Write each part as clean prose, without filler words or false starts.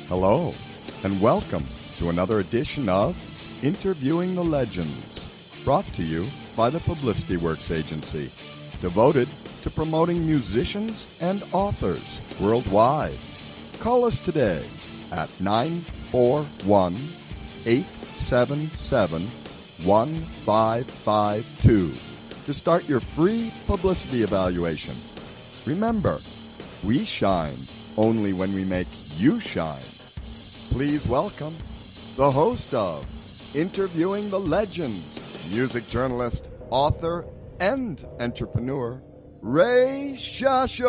Hello, and welcome to another edition of Interviewing the Legends, brought to you by the Publicity Works Agency, devoted to promoting musicians and authors worldwide. Call us today at 941-877-1552 to start your free publicity evaluation. Remember, we shine only when we make you shine. Please welcome the host of Interviewing the Legends, music journalist, author, and entrepreneur, Ray Shasho.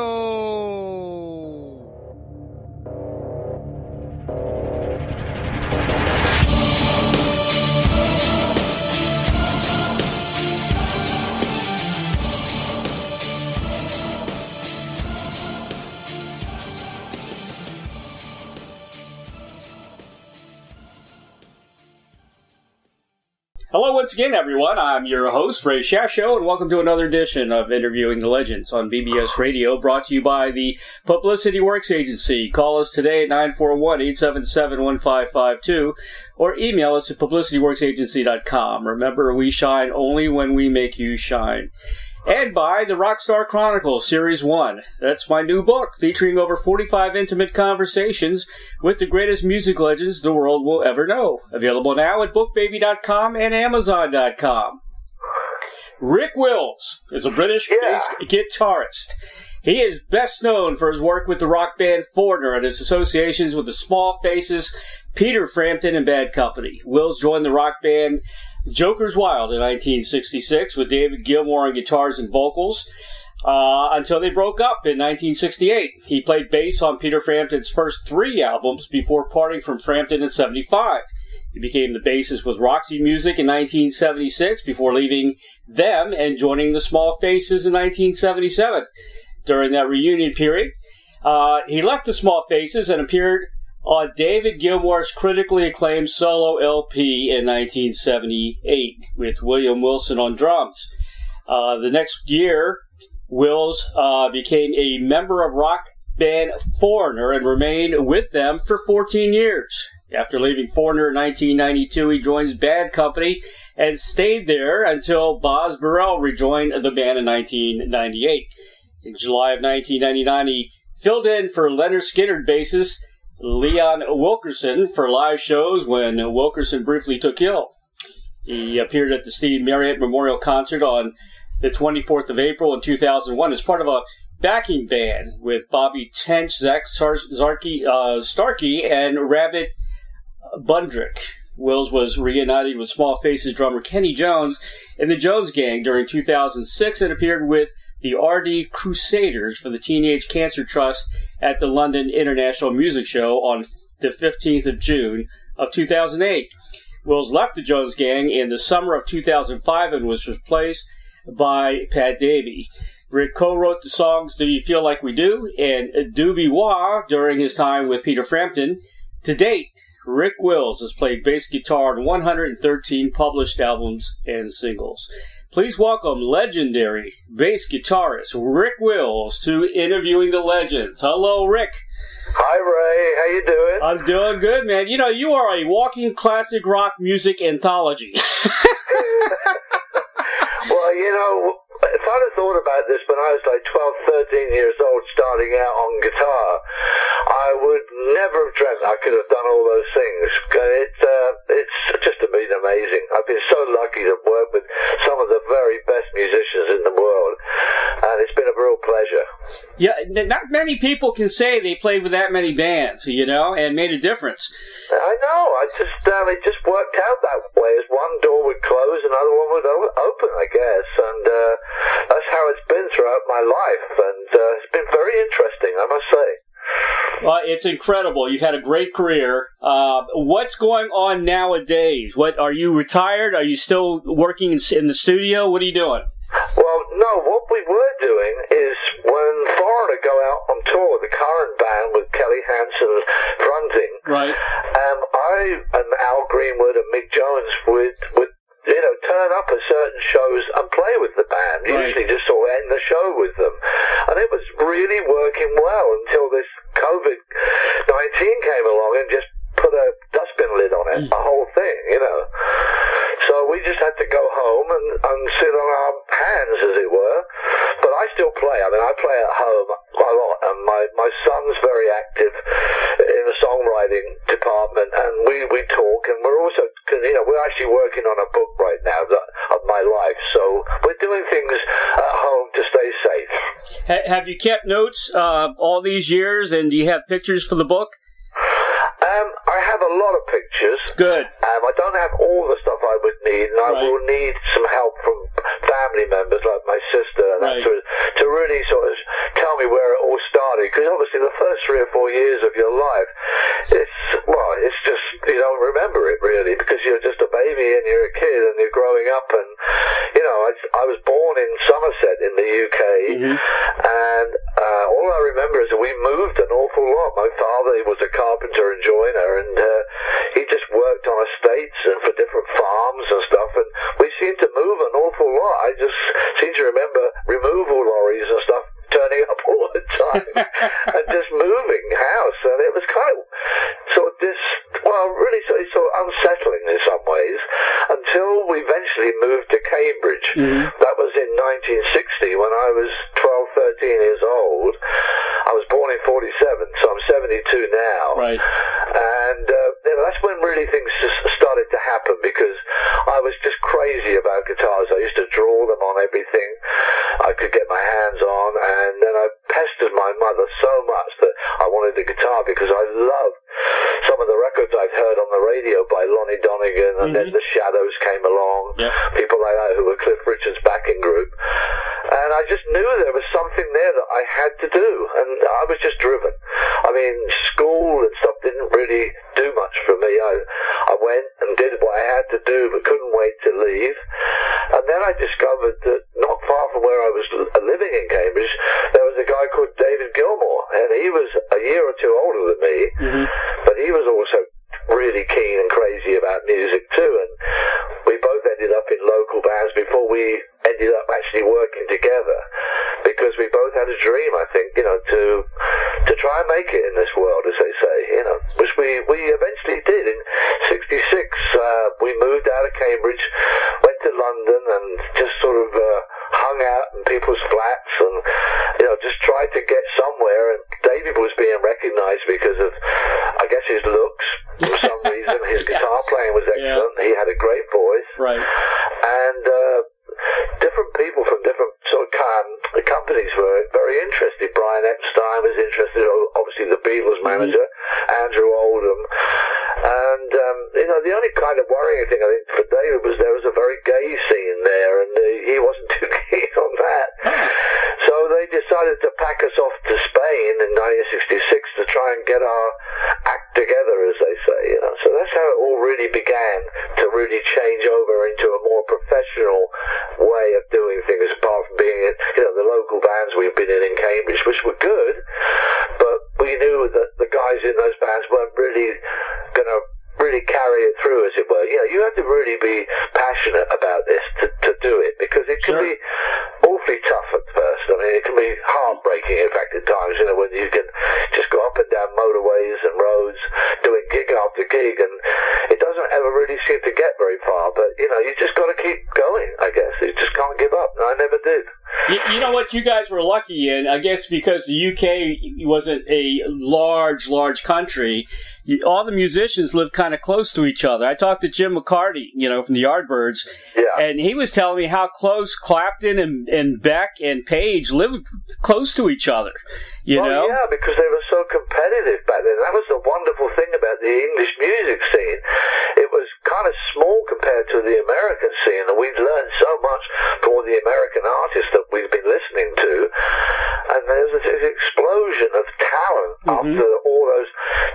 Hello once again, everyone. I'm your host, Ray Shasho, and welcome to another edition of Interviewing the Legends on BBS Radio, brought to you by the Publicity Works Agency. Call us today at 941-877-1552 or email us at publicityworksagency.com. Remember, we shine only when we make you shine. And by the Rockstar Chronicles, Series 1. That's my new book, featuring over 45 intimate conversations with the greatest music legends the world will ever know. Available now at bookbaby.com and amazon.com. Rick Wills is a British bass guitarist. He is best known for his work with the rock band Foreigner and his associations with the Small Faces, Peter Frampton, and Bad Company. Wills joined the rock band Joker's Wild in 1966 with David Gilmour on guitars and vocals until they broke up in 1968. He played bass on Peter Frampton's first 3 albums before parting from Frampton in 75. He became the bassist with Roxy Music in 1976 before leaving them and joining the Small Faces in 1977. During that reunion period, he left the Small Faces and appeared on David Gilmour's critically acclaimed solo LP in 1978 with William Wilson on drums. The next year, Wills became a member of rock band Foreigner and remained with them for 14 years. After leaving Foreigner in 1992, he joins Bad Company and stayed there until Boz Burrell rejoined the band in 1998. In July of 1999, he filled in for Lynyrd Skynyrd bassist Leon Wilkeson for live shows when Wilkeson briefly took ill. He appeared at the Steve Marriott Memorial Concert on the 24th of April in 2001 as part of a backing band with Bobby Tench, Starkey, and Rabbit Bundrick. Wills was reunited with Small Faces drummer Kenny Jones in the Jones Gang during 2006 and appeared with the RD Crusaders for the Teenage Cancer Trust at the London International Music Show on the 15th of June of 2008. Wills left the Jones Gang in the summer of 2005 and was replaced by Pat Davey. Rick co-wrote the songs Do You Feel Like We Do and Doobie Wah during his time with Peter Frampton. To date, Rick Wills has played bass guitar on 113 published albums and singles. Please welcome legendary bass guitarist Rick Wills to Interviewing the Legends. Hello, Rick. Hi, Ray. How you doing? I'm doing good, man. You know, you are a walking classic rock music anthology. Well, you know, if I'd have thought about this when I was like 12, 13 years old starting out on guitar, I would never have dreamt I could have done all those things. It's just been amazing. I've been so lucky to work with some of the very best musicians in the world, and it's been a real pleasure. Yeah, not many people can say they played with that many bands, you know, and made a difference. I know. It just worked out that way. As one door would close, another one would open, I guess, and that's how it's been throughout my life, and it's been very interesting, I must say. Well, it's incredible. You've had a great career. What's going on nowadays? What are you retired? Are you still working in the studio? What are you doing? Well, no. What we were doing is when Foreigner go out on tour, the current band with Kelly Hansen fronting. Right. I and Al Greenwood and Mick Jones would turn up at certain shows and play with the band. Right. Usually just sort of end the show with them. And it was really working well until this COVID-19 came along and just put a dustbin lid on it, the whole thing, you know. So we just had to go home and sit on our hands, as it were. But I still play. I mean, I play at home quite a lot, and my son's very active in the songwriting department, and we talk, and we're also, you know, we're actually working on a book right now of my life. So we're doing things at home to stay safe. Have you kept notes all these years, and do you have pictures for the book? I have a lot of pictures. Good. I don't have all the stuff I would need, and I will need some help from family members like my sister and that to really sort of tell me where it all started. Because obviously the first 3 or 4 years of your life, it's just, you don't remember it really, because you're just a baby and you're a kid and you're growing up. And, you know, I was born in Somerset in the UK, and all I remember is that we moved an awful lot. My father, he was a carpenter and joiner, and he just worked on estates and for different farms and stuff, and we seemed to move an awful lot. I just seem to remember removal lorries and stuff turning up all the time and just moving house, and it was kind of sort of really sort of unsettling in some ways, until we eventually moved to Cambridge. That was in 1960 when I was 12, 13 years old. I was born in 47, so I'm 72 now. Right. And that's when really things just started to happen, because I was just crazy about guitars. I used to draw them on everything I could get my hands on, and then I pestered my mother so much that I wanted a guitar, because I loved some of the records I'd heard on the radio by Lonnie Donegan, and then the Shadows came along, people like that who were Cliff Richard's backing group. And I just knew there was something there that I had to do, and I was just driven. I mean, school and stuff didn't really do much for me. I went and did what I had to do, but couldn't wait to leave. And then I discovered that not far from where I was living in Cambridge, there was a guy called David Gilmour, and he was a year or two older than me, but he was also really keen and crazy about music too, and we both ended up in local bands before we ended up actually working together, because we both had a dream, I think, you know, to try and make it in this world, as they say, you know, which we eventually did. In 66, we moved out of Cambridge, went to London, and just sort of hung out in people's flats, and, you know, just tried to get somewhere. And David was being recognised because of, I guess, his looks. For some reason, his guitar playing was excellent. He had a great voice. Right. And different people from different sort of companies were very interested. Brian Epstein was interested, obviously the Beatles manager, Andrew Oldham. And, you know, the only kind of worrying thing, I think, for David was there was a very gay scene there, and he wasn't too keen on that. So they decided to pack us off to Spain in 1966 to try and get our act together, as they say, you know. So that's how it all really began, to really change over into a more professional way of doing things, apart from being, you know, the local bands we've been in Cambridge, which were good, but we knew that the guys in those bands weren't really going to really carry it through, as it were. You know, you have to really be passionate about this to do it, because it can be awfully tough at first. I mean, it can be heartbreaking, in fact, at times, you know, when you can just go up and down motorways and roads doing gig after gig, and it doesn't ever really seem to get very far, but, you know, you just got to keep going, I guess. You just can't give up, and I never did. You know what, you guys were lucky in, I guess, because the UK wasn't a large country. All the musicians lived kind of close to each other. I talked to Jim McCarty, you know, from the Yardbirds, and he was telling me how close Clapton and Beck and Page lived close to each other, you know? Yeah, because they were so competitive back then. That was the wonderful thing about the English music scene. It was kind of small compared to the American scene, and we'd learned so much from all the American artists that we've been listening to, and there was this explosion of talent after all those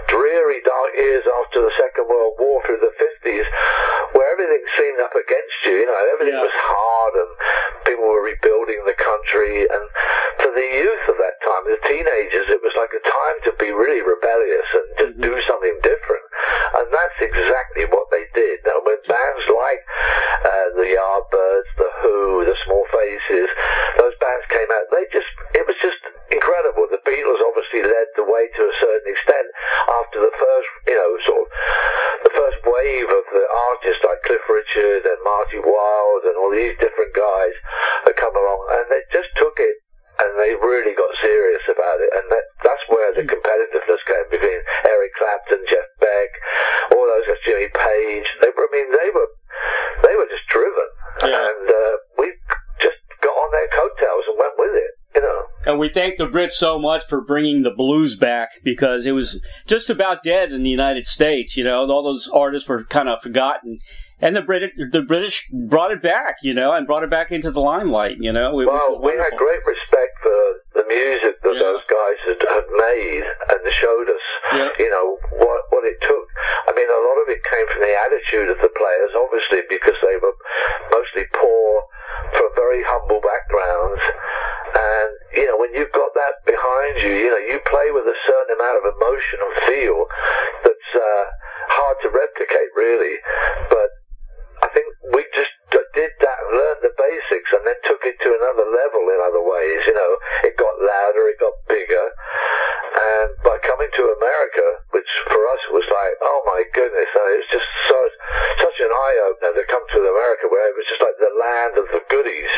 dreary dark years after the Second World War through the 50s, where everything seemed up against you, you know, everything was hard, and people were rebuilding the country, and for the youth of that time, the teenagers, it was like a time to be really rebellious and just do something different, and that's exactly what they did. Now, when bands like the Yardbirds, the Who, the Small Faces, those bands came out, it was just incredible. The Beatles obviously led the way to a a certain extent after the first, sort of the first wave of the artists like Cliff Richard and Marty Wilde and all these different guys that come along, and they just took it and they really got serious about it, and that's where the competitiveness came between Eric Clapton, Jeff Beck, all those guys, Jimmy Page. They were just driven, and we just got on their coattails and went with it. And we thank the Brits so much for bringing the blues back, because it was just about dead in the United States. All those artists were kind of forgotten, and the British brought it back, and brought it back into the limelight. We had great respect for the music that those guys had made, and showed us, what it took. I mean, a lot of it came from the attitude of the players, obviously, because they were mostly poor, from very humble backgrounds. And, when you've got that behind you, you play with a certain amount of emotion and feel that's hard to replicate, really. But I think we just did that and learned the basics and then took it to another level in other ways. It got louder, it got bigger. And by coming to America, which for us was like, oh my goodness, it was just such an eye-opener to come to America, where it was just like the land of the goodies,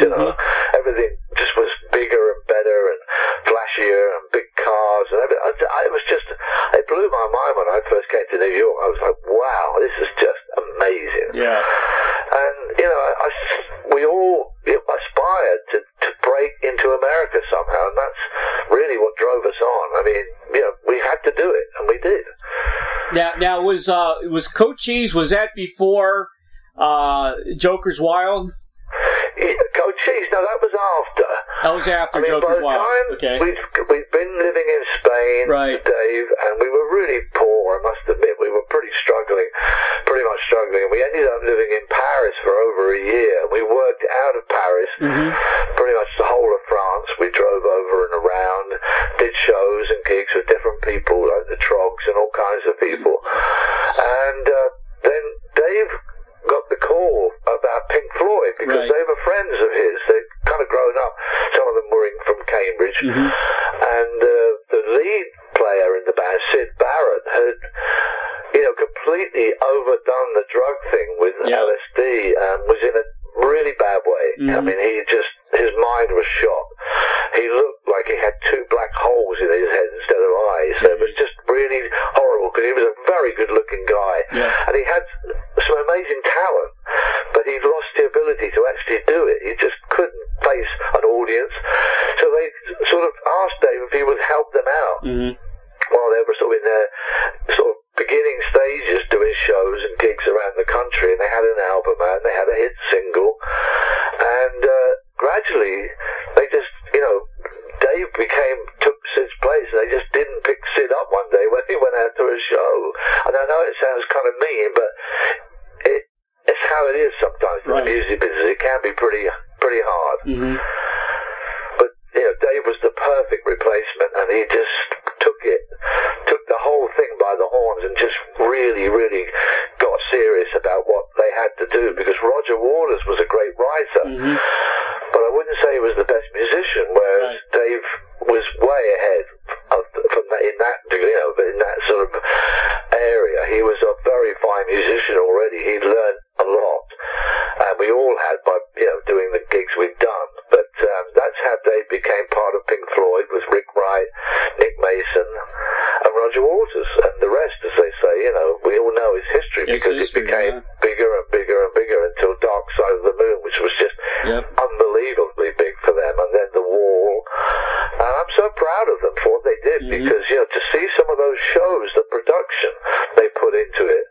Everything just was bigger and better and flashier and big cars and everything. It blew my mind when I first came to New York. I was like, wow, this is just amazing. Yeah. And, we all aspired to break into America somehow, and that's really what drove us on. I mean, we had to do it, and we did. Now was Cochise, was that before Joker's Wild? Cochise, no, that was after. That was after Joker's Wild. Okay. We'd been living in Spain, right, Dave, and we were really poor, I must admit. We were pretty much struggling. We ended up living in Paris for over a year, and we worked out of Paris, pretty much the whole of France. We drove over and around, did shows and gigs with different people, like the Trogs and all kinds of people. And then Dave got the call about Pink Floyd, because they were friends of his. They'd kind of grown up. Some of them were from Cambridge. And the lead player in the band, Sid Barrett, had completely overdone the drug thing with LSD and was in a really bad way. I mean, his mind was shot. He looked like he had two black holes in his head instead of eyes. So it was just really horrible, because he was a very good-looking guy. And he had some amazing talent, but he lost the ability to actually do it. He just couldn't face an audience. So they sort of asked Dave if he would help them out while they were sort of in their beginning stages, doing shows and gigs around the country. And they had an album out, and they had a hit single. And gradually, they just, Dave took Sid's place, and they just didn't pick Sid up one day when he went out to a show. And I know it sounds kind of mean, but it's how it is sometimes in the music business. It can be pretty hard. But Dave was the perfect replacement, and he just took the whole thing by the horns and just really, really got serious about what they had to do. Because Roger Waters was a great writer, but I wouldn't say he was the best musician, whereas Dave was way ahead from that, in that sort of area. He was a very fine musician already. He'd learned a lot, and we all had by doing the gigs we'd done. But that's how Dave became part of Pink Floyd, with Rick Wright, Nick Mason, and Roger Waters, and the rest, as they say, we all know is history, because it became bigger and bigger and bigger until Dark Side of the Moon, which was just unbelievably big for them, and then The Wall. And I'm so proud of them for what they did, because to see some of those shows, the production they put into it,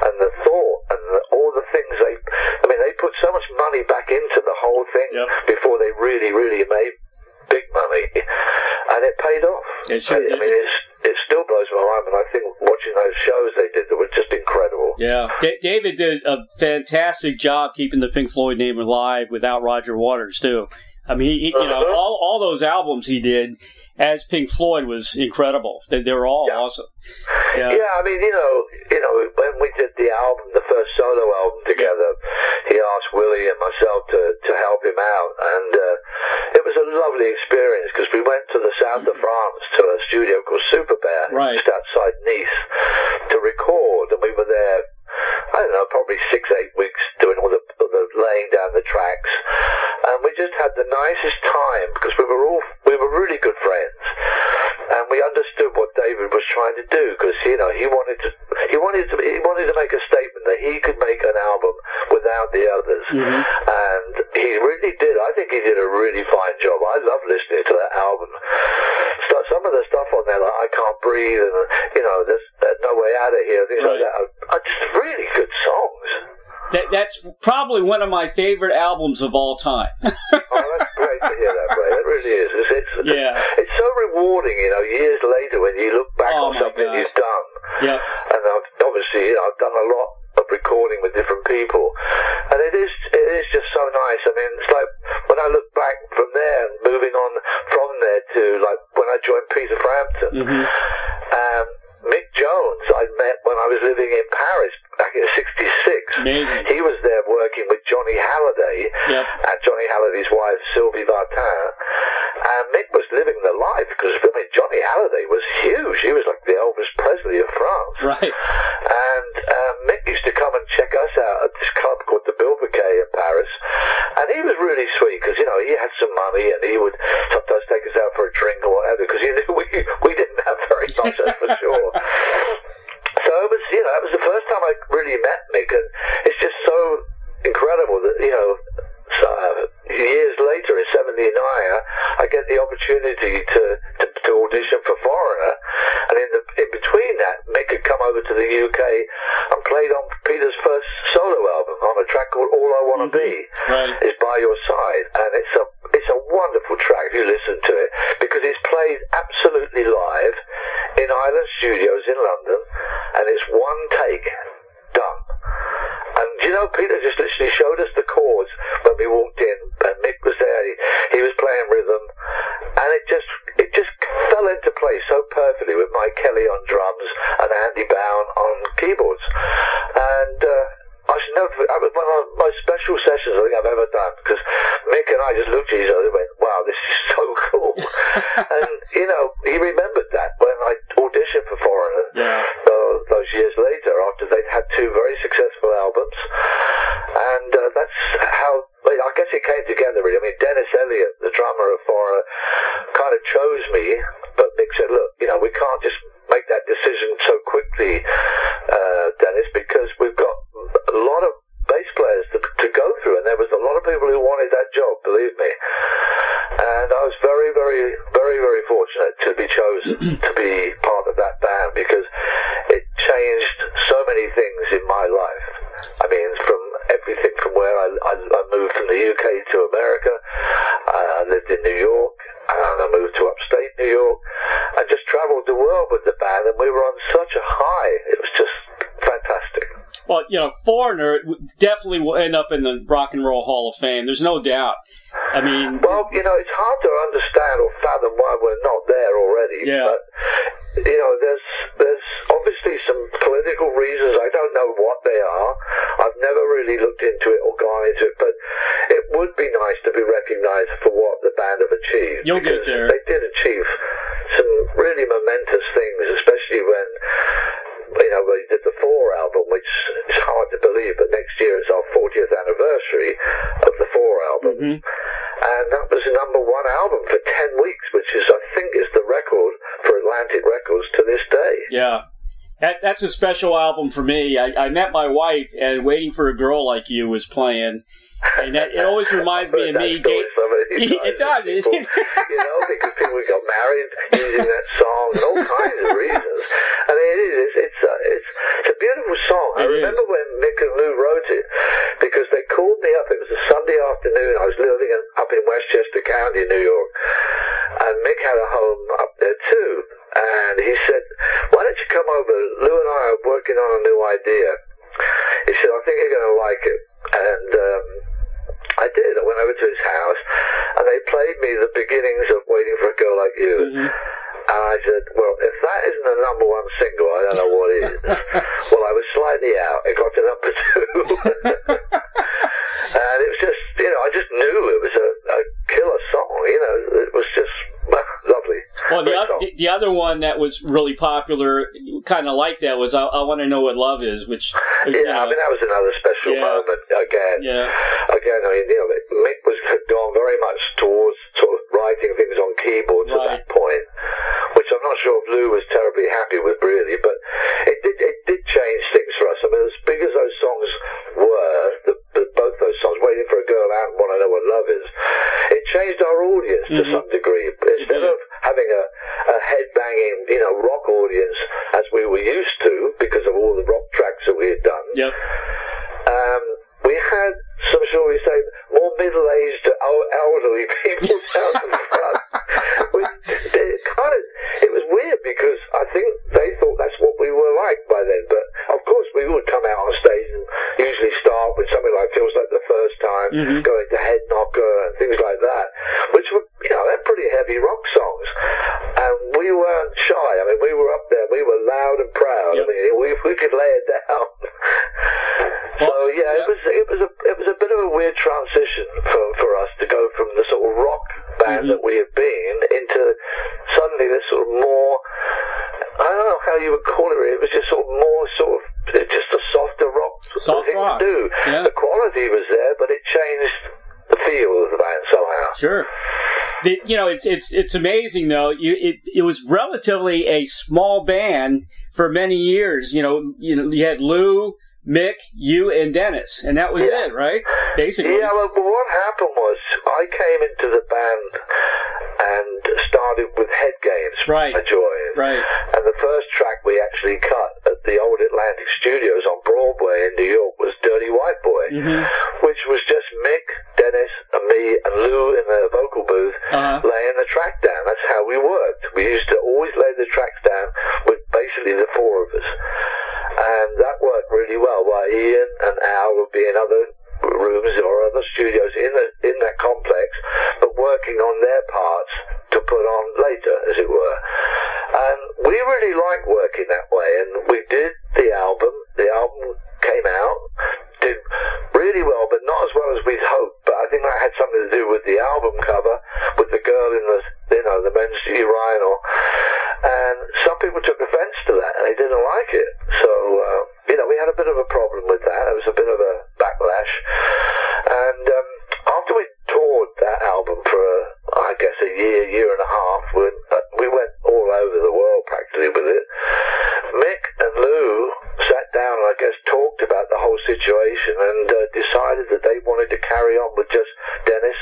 and the thought, and all the things they put so much money back into the whole thing before they really, really made big money, and it paid off. It still blows my mind when I think watching those shows they did that were just incredible. Yeah, David did a fantastic job keeping the Pink Floyd name alive without Roger Waters too. I mean, all those albums he did as Pink Floyd was incredible. They were all awesome. Yeah, I mean, when we did the album, the first solo album together, he asked Willie and myself to help him out, and it was a lovely experience because we went to the south of France to a studio called Super Bear, just outside Nice, to record, and we were there, I don't know, probably 6-8 weeks doing all the laying down the tracks, and we just had the nicest time because we were really good friends, and we understood what David was trying to do because he wanted to make a statement that he could make an album without the others, and he really did. I think he did a really fine job. I love listening to that album. So some of the stuff on there, like I Can't Breathe, and there's No Way Out of Here, things like that, are just really good songs. That's probably one of my favorite albums of all time. Oh, that's great to hear that, Ray. It really is. It's so rewarding, years later when you look back on something you've done. Yeah. And obviously, I've done a lot of recording with different people, and it is just so nice. I mean, it's like when I look back from there and moving on from there to like when I joined Peter Frampton. Mick Jones I met when I was living in Paris back in '66. Amazing. He was there working with Johnny Halliday and Johnny Halliday's wife Sylvie Vartan, and Mick was living the life because Johnny Halliday was huge. He was like the Elvis Presley of France. Right. And Mick used to come and check us out at this club called the Bilboquet in Paris, and he was really sweet because he had some money and he would sometimes take us out for a drink or whatever because he knew we didn't have very much, that's for sure. So it was, that was the first time I really met Mick, and it's just so incredible that, years later in '79, I get the opportunity to audition for Foreigner, and in between that, Mick had come over to the UK and played on Peter's first solo album on a track called All I Wanna Be Is By Your Side, and it's a wonderful track if you listen to it, because it's played absolutely live in Island Studios in London, and it's one take, done. And Peter just literally showed us the chords when we walked in, and Mick was there. He was playing rhythm, and it just fell into place so perfectly with Mike Kelly on drums and Andy Bown on keyboards. And I should know that was one of the most special sessions I think I've ever done, because Mick and I just looked at each other and went, "Wow, this is so cool." And he remembered that when I auditioned for Foreigner those years later, after they'd had two very successful albums, and that's how I guess it came together really. I mean, Dennis Elliott, the drummer of Foreigner, kind of chose me, but Mick said, "Look, we can't just make that decision so quickly, Dennis, because we've got a lot of bass players to go through, and there was a lot of people who wanted that job, believe me." And I was very, very, very, very fortunate to be chosen to be part of that band, because it changed so many things in my life. I mean, from everything from where I moved from the UK to America, I lived in New York, and I moved to upstate New York, and just travelled the world with the band, and we were on such a high. It was just fantastic. Well, Foreigner definitely will end up in the Rock and Roll Hall of Fame. There's no doubt. I mean... Well, it's hard to understand or fathom why we're not there already. Yeah. But, there's obviously some political reasons. I don't know what they are. I've never really looked into it or gone into it, but it would be nice to be recognised for what the band have achieved. You'll get there. They did achieve some really momentous things, especially when... we did the Four album, which is hard to believe, but next year is our 40th anniversary of the Four album. And that was the #1 album for 10 weeks, which is, I think, is the record for Atlantic Records to this day. Yeah. That's a special album for me. I met my wife, and Waiting for a Girl Like You was playing. And it always reminds me of me. It does. Because people got married using that song, and all kinds of reasons. I mean, it's a beautiful song. I remember when Mick and Lou wrote it, because they called me up. It was a Sunday afternoon. I was living up in Westchester County, New York, and Mick had a home up there too. And he said, "Why don't you come over? Lou and I are working on a new idea." He said, "I think you're going to like it." And I did. I went over to his house, and they played me the beginnings of Waiting for a Girl Like You. And I said, "Well, if that isn't a #1 single, I don't know the other one that was really popular, kind of like that, was I Want to Know What Love Is, which... I mean, that was another special moment. Again, I mean, Mick had gone very much towards sort of writing things on keyboards at that point, which I'm not sure if Lou was terribly happy with, really, but it did change things for us. I mean, as big as those songs were, both those songs, Waiting for a Girl and Want to Know What Love Is, it changed our audience to some degree. Instead of having a headbanging, rock audience as we were used to because of all the rock tracks that we had done, we had some, shall we say, more middle-aged, elderly people down in front. It was weird because I think they thought that's what we were like by then. But of course, we would come out on stage and usually start with something like Feels Like the First Time, going to Head Knocker and things like that, which were, they're pretty heavy rock songs. And we weren't shy. I mean, we were up there. We were loud and proud. I mean, we could lay it down. So it was a bit of a weird transition for us to go from the sort of rock band that we had been into suddenly this sort of more, I don't know how you would call it. It was just sort of more just a softer rock thing to do. Yeah. The quality was there, but it changed the feel of the band somehow. Sure. It's amazing though. It was relatively a small band for many years. You had Lou, Mick, you, and Dennis, and that was it, right? Basically. Yeah, well, what happened was I came into the band and started with Head Games. Right. I joined. Right. And the first track we actually cut at the old Atlantic Studios on Broadway in New York was Dirty White Boy, which was just Mick, Dennis, and me, and Lou in the vocal booth laying the track down. That's how we worked. We used to always lay the tracks down with basically the four of us. And that worked really well, while Ian and Al would be in other rooms or other studios in that complex, but working on their parts to put on later, as it were. And we really liked working that way, and we did the album. The album came out, did really well, but not as well as we'd hoped. But I think that had something to do with the album cover, with the girl in the men's urinal. And some people took offense to that, and they didn't like it. So, we had a bit of a problem with that. It was a bit of a backlash. And after we toured that album for, I guess, a year and a half, we went all over the world practically with it. Mick and Lou sat down and I guess talked about the whole situation and decided that they wanted to carry on with just Dennis,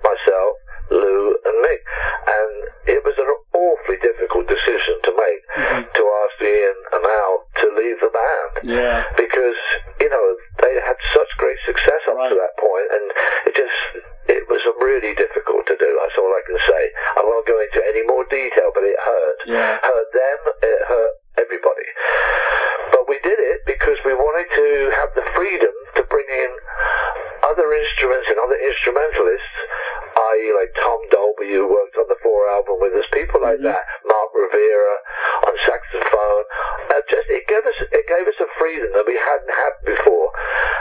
myself, Lou and Mick. And it was an awfully difficult decision to make, to ask Ian and Al to leave the band. Yeah. Because, they had such great success up to that point, and it was really difficult to do. That's all I can say. I won't go into any more detail, but it hurt. Yeah. Hurt them, it hurt everybody. But we did it because we wanted to have the freedom to bring in other instruments and other instrumentalists, i.e. like Tom Dolby, who worked on the 4 album with us, people like that, Mark Rivera on saxophone. It gave us a freedom that we hadn't had before.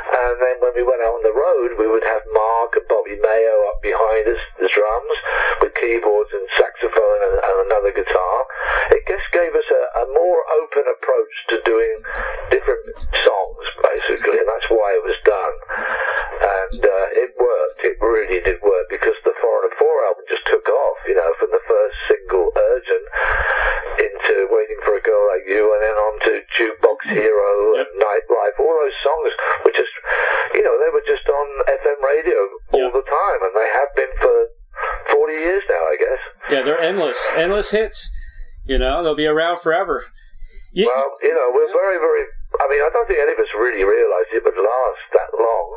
And then when we went out on the road, we would have Mark and Bobby Mayo up behind us, the drums, with keyboards and saxophone and another guitar. It just gave us a more open approach to doing different songs, basically, and that's why it was done. And it worked. It really did work, because the Foreigner 4 album just took off, from the first single, Urgent, into Waiting for a Girl Like You, and then on to Jukebox Hero and Nightlife. All those songs were just, they were just on FM radio all the time, and they have been for 40 years now, I guess. Yeah, they're endless hits. They'll be around forever. Well, we're very, very... I mean, I don't think any of us really realised it would last that long,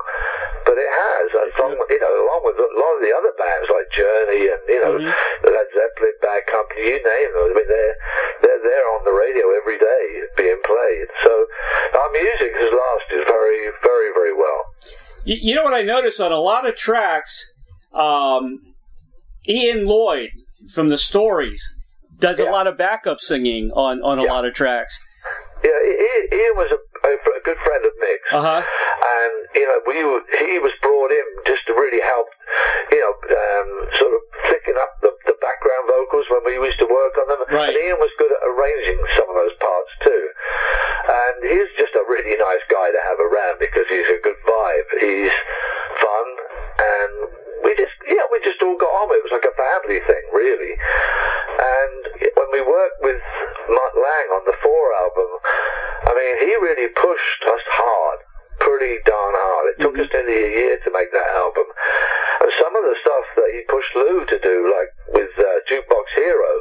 but it has. And along with a lot of the other bands like Journey and, the Led Zeppelin, Bad Company, you name them. I mean, they're there on the radio every day being played. So our music has lasted very, very, very well. You know what I noticed on a lot of tracks, Ian Lloyd from the Stories does a lot of backup singing on a lot of tracks. Yeah, Ian was a good friend of Mick's, and he was brought in just to really help, sort of flicking up the background vocals when we used to work on them. Right. And Ian was good at arranging some of those parts too. And he's just a really nice guy to have around because he's a good vibe. He's fun, and we just all got on. It was like a family thing, really. And when we worked with Mutt Lange on the 4 album, I mean, he really pushed us hard, pretty darn hard. It took us nearly a year to make that album. And some of the stuff that he pushed Lou to do, like with Jukebox Hero,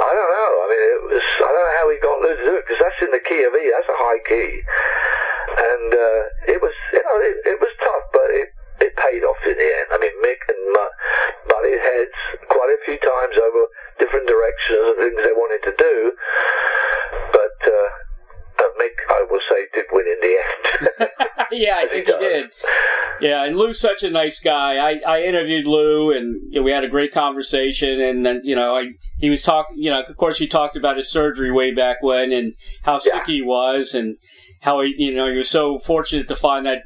I don't know. I mean, I don't know how he got Lou to do it, because that's in the key of E. That's a high key. And it was, it was tough, but it paid off in the end. I mean, Mick and Mutt butted heads quite a few times over different directions and things they wanted to do, but Mick, I will say, did win in the end. Yeah, I think he did. Yeah, and Lou's such a nice guy. I interviewed Lou, and we had a great conversation, and then, he was talking, of course he talked about his surgery way back when and how sick he was, and how he was so fortunate to find that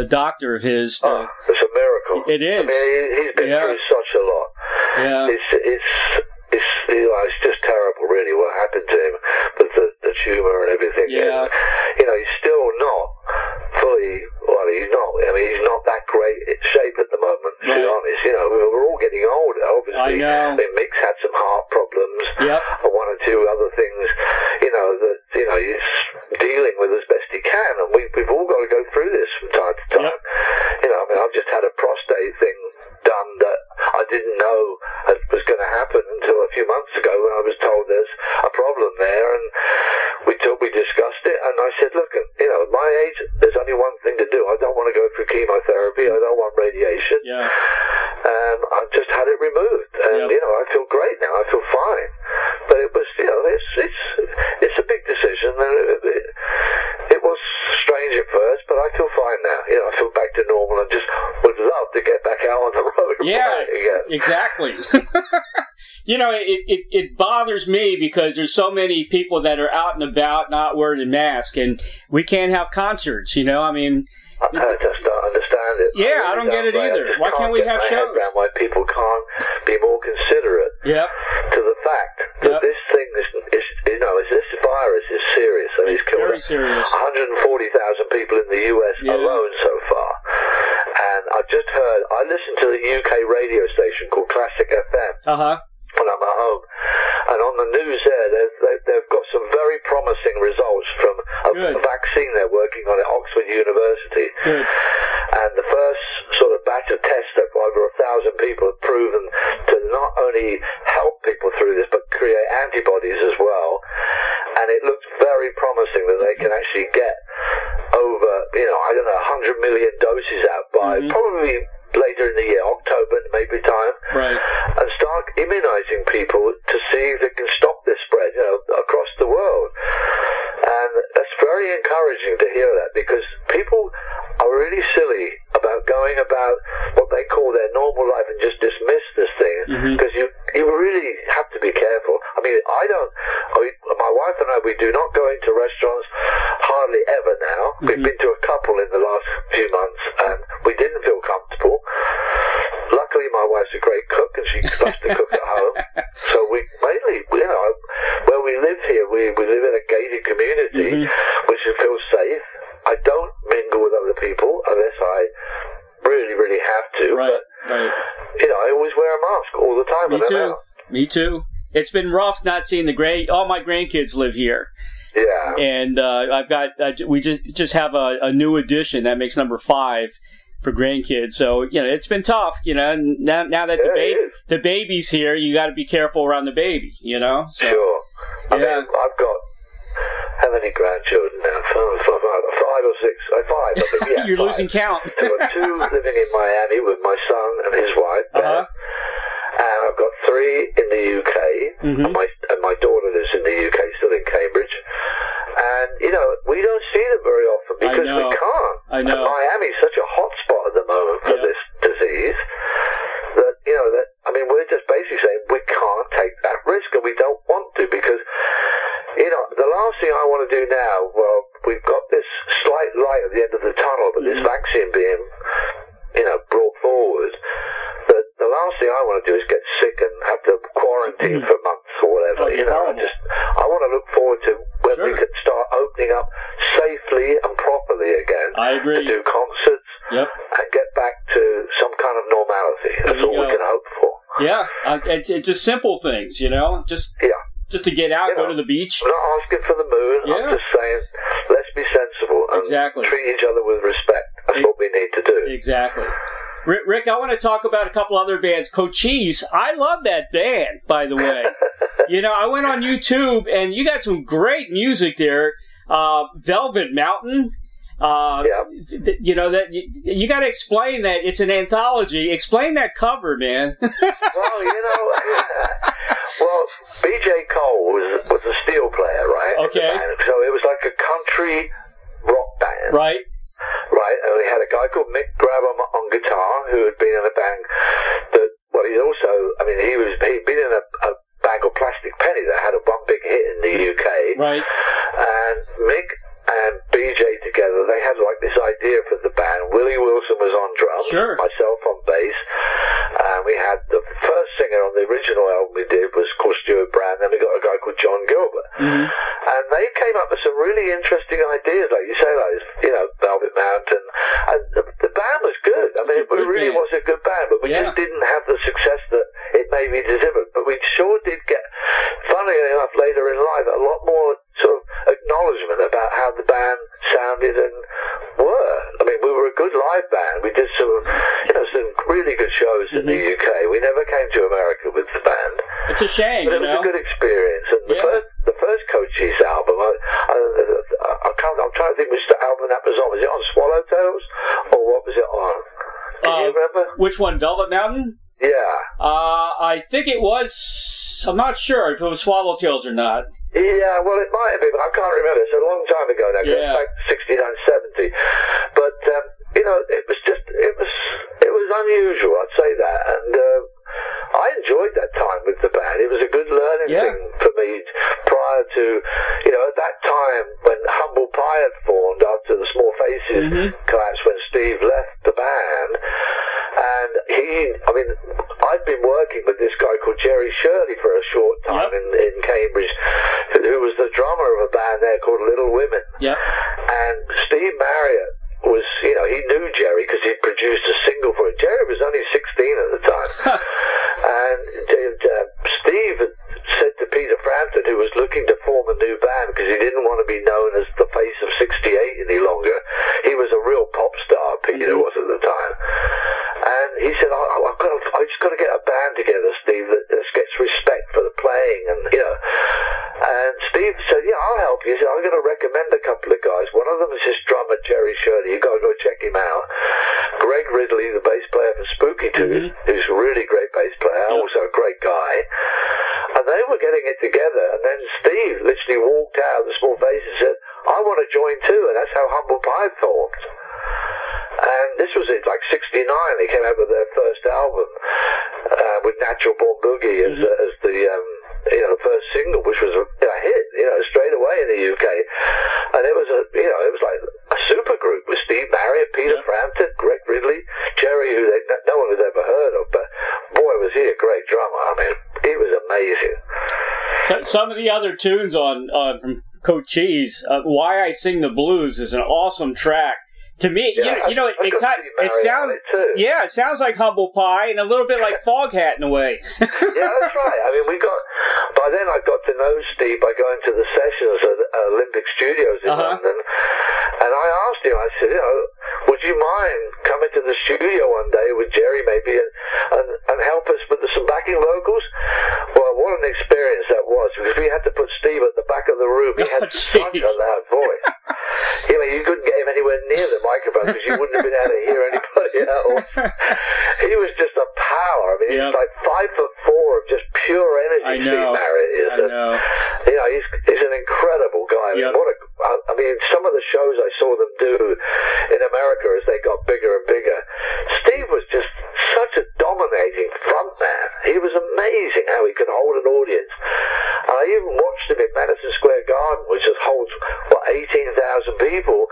doctor of his. It's a miracle. It is. I mean, he's been through such a lot. Yeah. It's just terrible, really, what happened to him with the tumour and everything. Yeah. And, he's still not fully. Well, he's not. I mean, he's not that great in shape at the moment. To be honest, we're all getting older. Obviously, I know. I mean, Mick's had some heart problems. Yep. And one or two other things. That he's dealing with as best he can, and we've all got to go through this from time to time. Yep. I mean, I've just had a prostate thing done that I didn't know was going to happen until a few months ago when I was told there's a problem there, and we discussed it, and I said, look, at my age, there's only one thing to do. I don't want to go through chemotherapy. I don't want radiation. Yeah. I've just had it removed, and I feel great now. I feel fine, but it was, it's a big decision, and it was strange at first, but I feel fine now. I feel back to normal, and just would love to get back out on the road. Yeah, again. Exactly. It bothers me because there's so many people that are out and about not wearing a mask, and we can't have concerts, I mean... I just don't understand it. Yeah, I don't get it either. Why can't we have shows? Why people can't be more considerate to the fact that this thing is this virus is serious, and it's killed very serious. 140,000 people in the US alone so far. And I listened to the UK radio station called Classic FM. When I'm at home, and on the news they've got some very promising results from a vaccine they're working on at Oxford University. Good. And the first sort of batch of tests of over 1,000 people have proven to not only help people through this, but create antibodies as well. And it looks very promising that they can actually get over, 100 million doses out by probably later in the year, October maybe time, right, and start immunizing people to see if they can stop this spread, across the world. And that's very encouraging to hear that, because people are really silly about going about what they call their normal life and just dismiss this thing, because you really have to be careful. I mean, my wife and I, we do not go into restaurants hardly ever now. We've been to a couple in the last few months, and we didn't feel comfortable. Luckily, my wife's a great cook, and she loves to cook at home. So we mainly, where we live here, we live in a gated community, which feels safe. I don't mingle with other people unless I really, really have to. Right, but, I always wear a mask all the time. Me too. It's been rough not seeing all my grandkids live here. Yeah. And we just have a new addition that makes number 5 for grandkids. So, it's been tough, now that the baby's here, you got to be careful around the baby, So, sure. I mean, I've got, how many grandchildren now? 5 or 6? 5, I think, You're 5. losing count. So I've got 2 living in Miami with my son and his wife, Ben. And I've got 3 in the UK, and my daughter lives in the UK, still in Cambridge. And, we don't see them very often because we can't. I know. And Miami's such a hot spot at the moment for this disease that, we're just basically saying we can't take that risk, and we don't want to, because, the last thing I want to do now, well, we've got this slight light at the end of the tunnel, but this vaccine being, brought forward, that the last thing I want to do is get sick and have to quarantine when we could start opening up safely and properly again. I agree. To do concerts and get back to some kind of normality. That's all we can hope for. Yeah, it's just simple things, you know, just to get out, go to the beach. I'm not asking for the moon. I'm just saying, let's be sensible and treat each other with respect. That's what we need to do. Exactly. Rick, I want to talk about a couple other bands. Cochise, I love that band, by the way. You know, I went on YouTube, and you got some great music there. Velvet Mountain. You know, that you got to explain that it's an anthology. Explain that cover, man. Well, you know, B.J. Cole was a steel player, right? Okay. So it was like a country rock band. Right. Right, and we had a guy called Mick Grabham on guitar who had been in a band that, well, he'd also, I mean, he'd been in a band called Plastic Penny that had one big hit in the UK. Right. And Mick and BJ together, they had like this idea for the band. Willie Wilson was on drums, myself on bass, and we had the first singer on the original album we did was called Stuart Brand, then we got a guy called John Gilbert. And they came up with some really interesting ideas, like you say, like, you know, Velvet Mountain, and the band was good. I mean, it really was a good band, but we just didn't have the success that it maybe deserved. But we sure did get, funnily enough, later in life, a lot more sort of acknowledgement about how the band sounded and were. I mean, we were a good live band. We did some really good shows in the UK. We never came to America with the band. It's a shame, but it was a good experience. And the first Cochise album, I'm trying to think which album that was on. Was it on Swallowtails, or what was it on? Can you remember? Which one, Velvet Mountain? Yeah. I think it was. I'm not sure if it was Swallowtails or not. Yeah, well, it might have been, but I can't remember. It's a long time ago now, like 69, 70. But, you know, it was unusual, I'd say that. And I enjoyed that time with the band. It was a good learning thing for me prior to, you know, at that time when Humble Pie had formed after the Small Faces collapse, when Steve left the band. And I'd been working with this guy called Jerry Shirley for a short time in Cambridge, who was the drummer of a band there called Little Women. And Steve Marriott was, you know, he knew Jerry because he'd produced a single for it. Jerry was only 16 at the time. And Steve had said to Peter Frampton, who was looking to form a new band because he didn't want to be known as the face of 68 any longer. He was a real pop star, Peter was at the time. And he said, I just got to get a band together, Steve, that gets respect for the playing, and, you know. And Steve said, yeah, I'll help you. He said, I'm going to recommend a couple of guys. One of them is his drummer, Jerry Shirley. You've got to go check him out. Greg Ridley, the bass player for Spooky Tooth, who's a really great bass player, also a great guy. And they were getting it together. And then Steve literally walked out of the Small Faces and said, I want to join too. And that's how Humble Pie formed. And this was in like 69. They came out with their first album with Natural Born Boogie as the first single, which was a hit, you know, straight away in the UK. And it was it was like a super group with Steve Marriott, Peter Frampton, Greg Ridley, Jerry, who no one had ever heard of, but boy, was he a great drummer. I mean, he was amazing. Some of the other tunes on from Cochise, Why I Sing the Blues is an awesome track. To me, it sounds, it sounds like Humble Pie and a little bit like Foghat in a way. Yeah, that's right. I mean, by then I got to know Steve by going to the sessions at Olympic Studios in London, and I asked him, I said, you know, would you mind coming to the studio one day with Jerry maybe and help us with some backing vocals? Well, what an experience that was, because we had to put Steve at the back of the room. He had such a loud voice. You know, you couldn't get him anywhere near the microphone because you wouldn't have been able to hear anybody else. He was just a power. I mean, he's like 5'4" of just pure energy. Steve Marriott is. You know, he's an incredible guy. I mean, some of the shows I saw them do in America as they got bigger and bigger, Steve was just such a dominating front man. He was amazing how he could hold an audience. And I even watched him in Madison Square Garden, which just holds 18,000 people,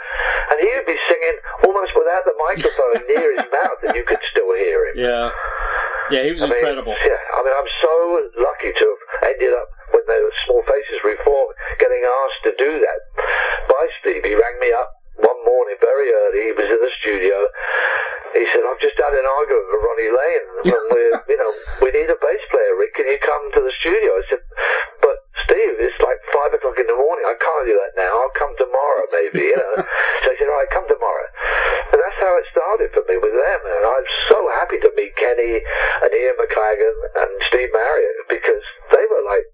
and he would be singing almost without the microphone near his mouth, and you could still hear him. Yeah, he was incredible. I mean, I'm so lucky to have ended up, when the Small Faces reformed, getting asked to do Ronnie Lane, and we need a bass player, Rick, can you come to the studio? I said, but Steve, it's like 5 o'clock in the morning, I can't do that now, I'll come tomorrow maybe, So he said, all right, come tomorrow. And that's how it started for me with them, and I'm so happy to meet Kenny and Ian McLagan and Steve Marriott, because they were like,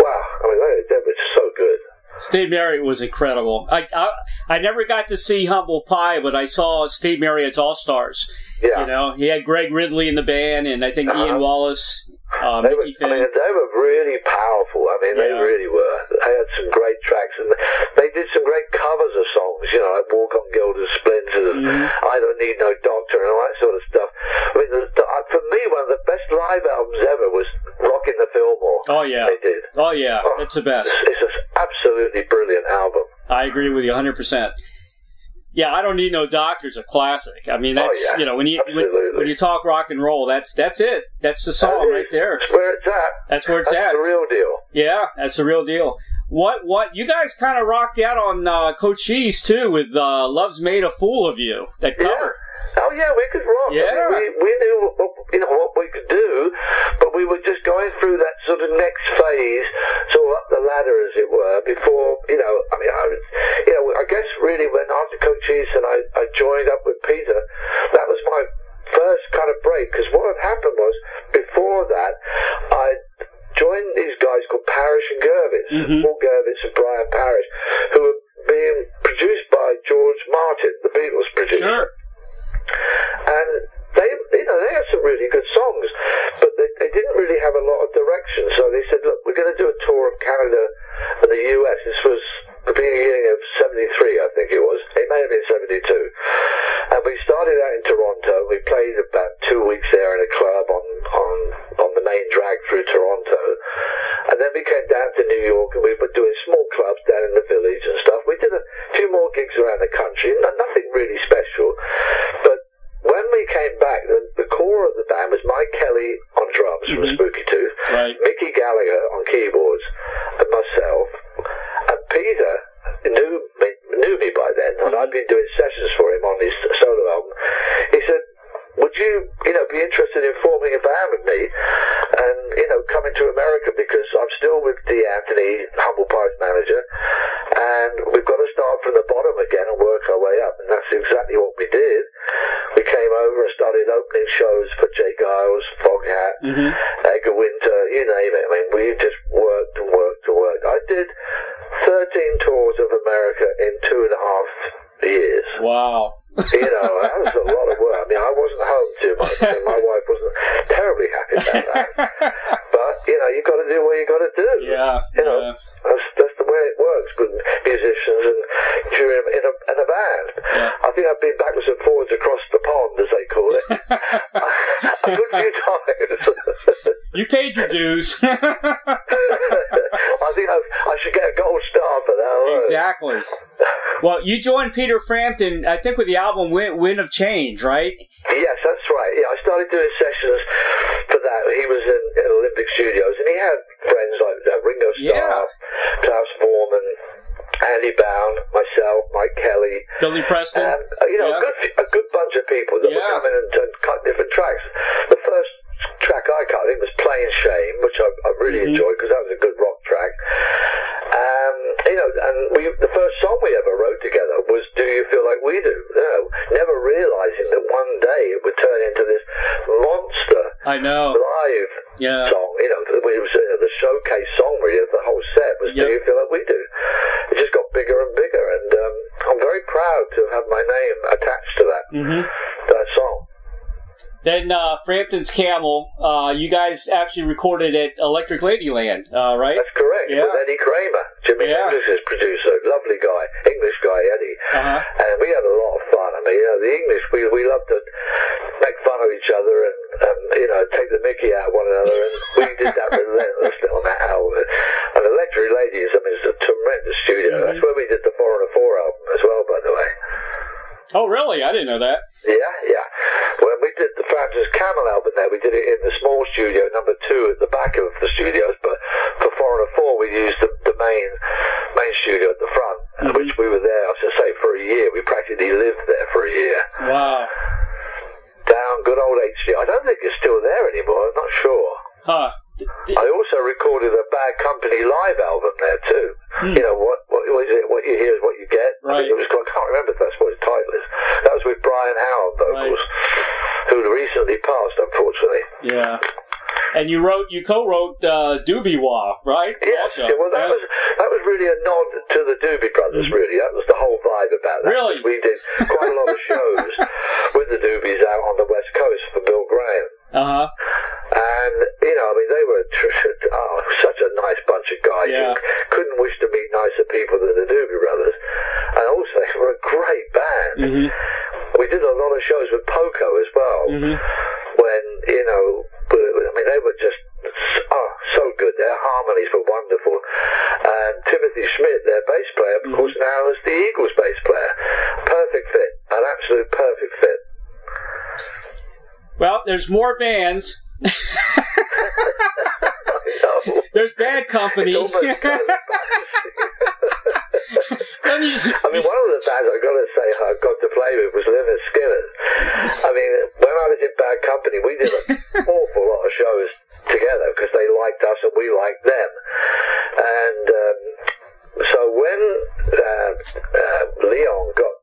wow, I mean, they were so good. Steve Marriott was incredible. I never got to see Humble Pie, but I saw Steve Marriott's All-Stars. Yeah. He had Greg Ridley in the band, and I think Ian Wallace, Mickey Finn. They were really powerful. I mean, they really were. They had some great tracks, and they did some great covers of songs, like Walk on Gilded Splinters, I Don't Need No Doctor, and all that sort of stuff. I mean, for me, one of the best live albums ever was Rockin' the Fillmore. Oh, yeah. They did. Oh, yeah. It's the best. It's an absolutely brilliant album. I agree with you 100%. Yeah, I Don't Need No Doctor's a classic. I mean, that's when you talk rock and roll, that's it. That's the song right there. That's where it's at. That's where it's at. That's the real deal. Yeah, that's the real deal. What you guys kind of rocked out on Cochise too with "Love's Made a Fool of You." That cover. Oh yeah, we could rock. Yeah, I mean, we knew what we could do, but we were just going through that sort of next phase, sort of up the ladder, as it were. Before I mean, I guess really when after Cochise and I joined up with Peter, that was my first kind of break. Because what had happened was before that, I joined these guys called Parrish and Gervitz, Paul Gervitz and Brian Parrish, who were being produced by George Martin, the Beatles producer. Sure. And they had some really good songs, but they didn't really have a lot of direction. So they said, look, we're going to do a tour of Canada and the US. This was the beginning of 73, I think it was. It may have been 72. And we started out in Toronto. We played about 2 weeks there in a club on the main drag through Toronto. And then we came down to New York, and we were doing small clubs down in the village and stuff. We did a few more gigs around the country, nothing really special. But when we came back, the core of the band was Mike Kelly on drums from Spooky Tooth, Mickey Gallagher on keyboards, and myself. And Peter knew me by then, and I'd been doing sessions for him on his solo album. He said, would you, be interested in forming a band with me and, coming to America, because I'm still with Dee Anthony, Humble Pie's manager, and we've got to start from the bottom again and work our way up. And that's exactly what we did. We came over and started opening shows for Jay Giles, Foghat, Edgar Winter, you name it. I mean, we just worked and worked and worked. I did 13 tours of America in 2.5 years. Wow. That was a lot of work. I mean, I wasn't home too much, and my wife wasn't terribly happy about that. But, you got to do what you got to do. Yeah. That's the way it works with musicians and if you're in a band. Yeah. I think I've been backwards and forwards across the pond, as they call it, a good few times. You paid your dues. I think I should get a gold star for that. Exactly. Well, you joined Peter Frampton, I think, with the album Wind of Change, right? Yes, that's right. Yeah, I started doing sessions for that. He was in Olympic Studios, and he had friends like Ringo Starr, Klaus Voormann, Andy Bound, myself, Mike Kelly, Billy Preston. A good bunch of people that would come in and cut different tracks. The first track I cut in was Plain Shame, which I really enjoyed because that was a good rock track. And the first song we ever wrote together was Do You Feel Like We Do? Never realizing that one day it would turn into this monster live song. It was the showcase song really of the whole set was Do You Feel Like We Do? It just got bigger and bigger, and I'm very proud to have my name attached to that song. Then Frampton's Camel, you guys actually recorded at Electric Ladyland, right? That's correct. Yeah. With Eddie Kramer, Jimi Hendrix's producer, lovely guy, English guy, Eddie. And we had a lot of fun. I mean, the English, we loved to make fun of each other and take the mickey out of one another, and we did that relentlessly on that album. And Electric Ladies, I mean, it's a tremendous studio. That's where we did the 4 on a 4 album as well, by the way. Oh, really? I didn't know that. Yeah. When we did the Frampton's Camel album there, we did it in the small studio, number 2 at the back of the studios, but for 4 on a 4 we used the main studio at the front, which we were there, I was going to say, for a year. We practically lived there for a year. Wow. Down good old HD. I don't you hear is what you get. Right. I can't remember if that's what its title is. That was with Brian Howard vocals, who recently passed, unfortunately. Yeah. And you co-wrote Doobie Wah, right? Yes. Also. Yeah, well, that was really a nod to the Doobie Brothers. Really, that was the whole vibe about that. Really, we did quite a lot of shows with the Doobies out on the West Coast for Bill Graham. And they were such a nice bunch of guys. Yeah. You couldn't wish to meet nicer people than the Doobie Brothers. And also, they were a great band. Mm-hmm. We did a lot of shows with Poco as well. Mm-hmm. When they were just so good. Their harmonies were wonderful. And Timothy Schmidt, their bass player, of course, now is the Eagles bass player. Perfect fit, an absolute perfect fit. Well, there's more bands. There's Bad Company. It's almost kind of one of the bands I've got to say I got to play with was Lynyrd Skynyrd. When I was in Bad Company, we did an awful lot of shows together because they liked us and we liked them. And so when Leon got,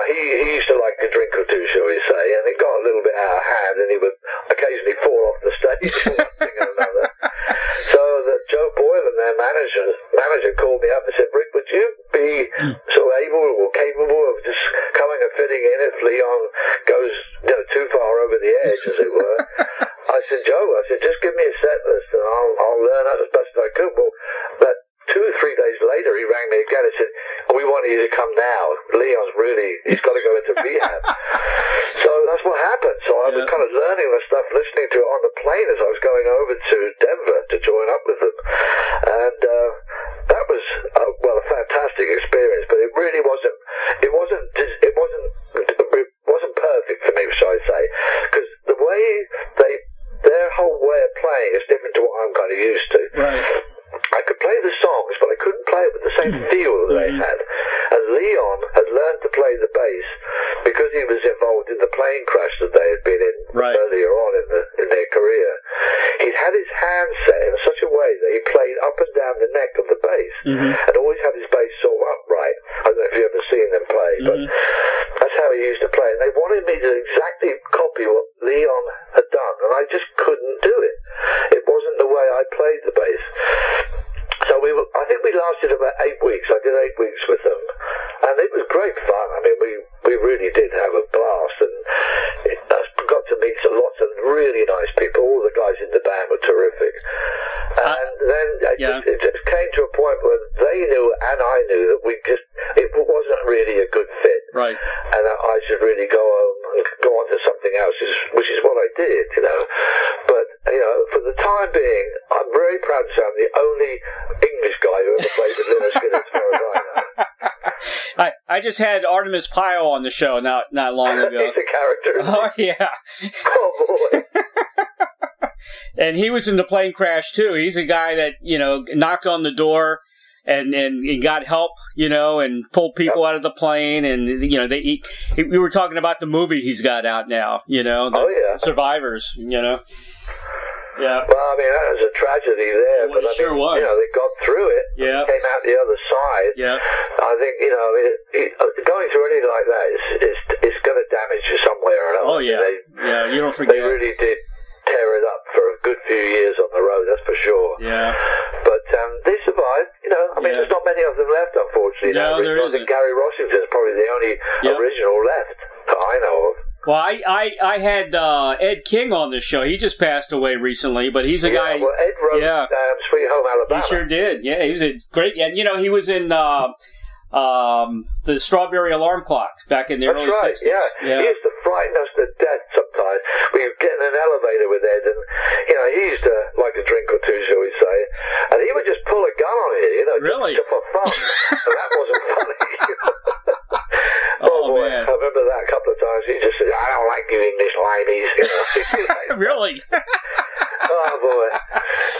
he used to like a drink or two, shall we say, and it got a little bit out of hand, and he would occasionally fall off the stage for one thing or another. So that Joe Boylan, their manager, called me up and said, "Rick, would you be sort of able or capable of just coming and fitting in if Leon goes too far over the edge, as it were?" I said, "Joe, just give me a set list and I'll learn as best as I could." Well, that 2 or 3 days later, he rang me again and said, "We want you to come now. He's got to go into rehab." So that's what happened. So I was kind of learning the stuff, listening to it on the plane as I was going over to Denver to join up with them. And that was, a fantastic experience, but it really wasn't perfect for me, shall I say, because the way their whole way of playing is different to what I'm kind of used to. Right. I could play the songs, but I couldn't play it with the same feel that they had. And Leon had learned to play the bass because he was involved in the plane crash that they had been in earlier on in their career. He'd had his hands set in such a way that he played up and down the neck of the bass and always had his bass sort of upright. I don't know if you've ever seen them play, but that's how he used to play. And they wanted me to exactly copy what Leon had done, and I just couldn't do it. It wasn't the way I played the bass. So I think we lasted about 8 weeks. I did 8 weeks with them, and it was great fun. We really did have a blast, and I got to meet lots of really nice people. All the guys in the band were terrific. And then it just came to a point where they knew and I knew that it wasn't really a good fit. Right. And I should really go on to something else, which is what I did, But, for the time being, I'm very proud to say I'm the only English guy who ever played with Lynyrd Skynyrd as far as I know. I just had Artemis Pyle on the show not long ago. He's a character. Oh, yeah. Oh, boy. And he was in the plane crash, too. He's a guy that, knocked on the door and he got help, and pulled people out of the plane. And, we were talking about the movie he's got out now, Survivors, Yeah. Well, that was a tragedy there, but it sure was. They got through it. Yeah. Came out the other side. Yeah. I think going through anything like that is going to damage you somewhere or another. Oh yeah. You don't forget. They really did tear it up for a good few years on the road. That's for sure. Yeah. But they survived. There's not many of them left, unfortunately. No, there isn't. Gary Rossington's probably the only original left that I know of. Well, I had Ed King on this show. He just passed away recently, but he's a guy. Well, Ed wrote Sweet Home Alabama. He sure did. Yeah, he was a great. And he was in the Strawberry Alarm Clock back in the early 60s. Yeah. He used to frighten us to death sometimes. We would get in an elevator with Ed, and he used to like a drink or two, shall we say, and he would just pull a gun on you, really, just for fun. And that wasn't funny. Oh, boy, man. I remember that a couple of times. He just said, "I don't like you English ladies." Really? Oh, boy.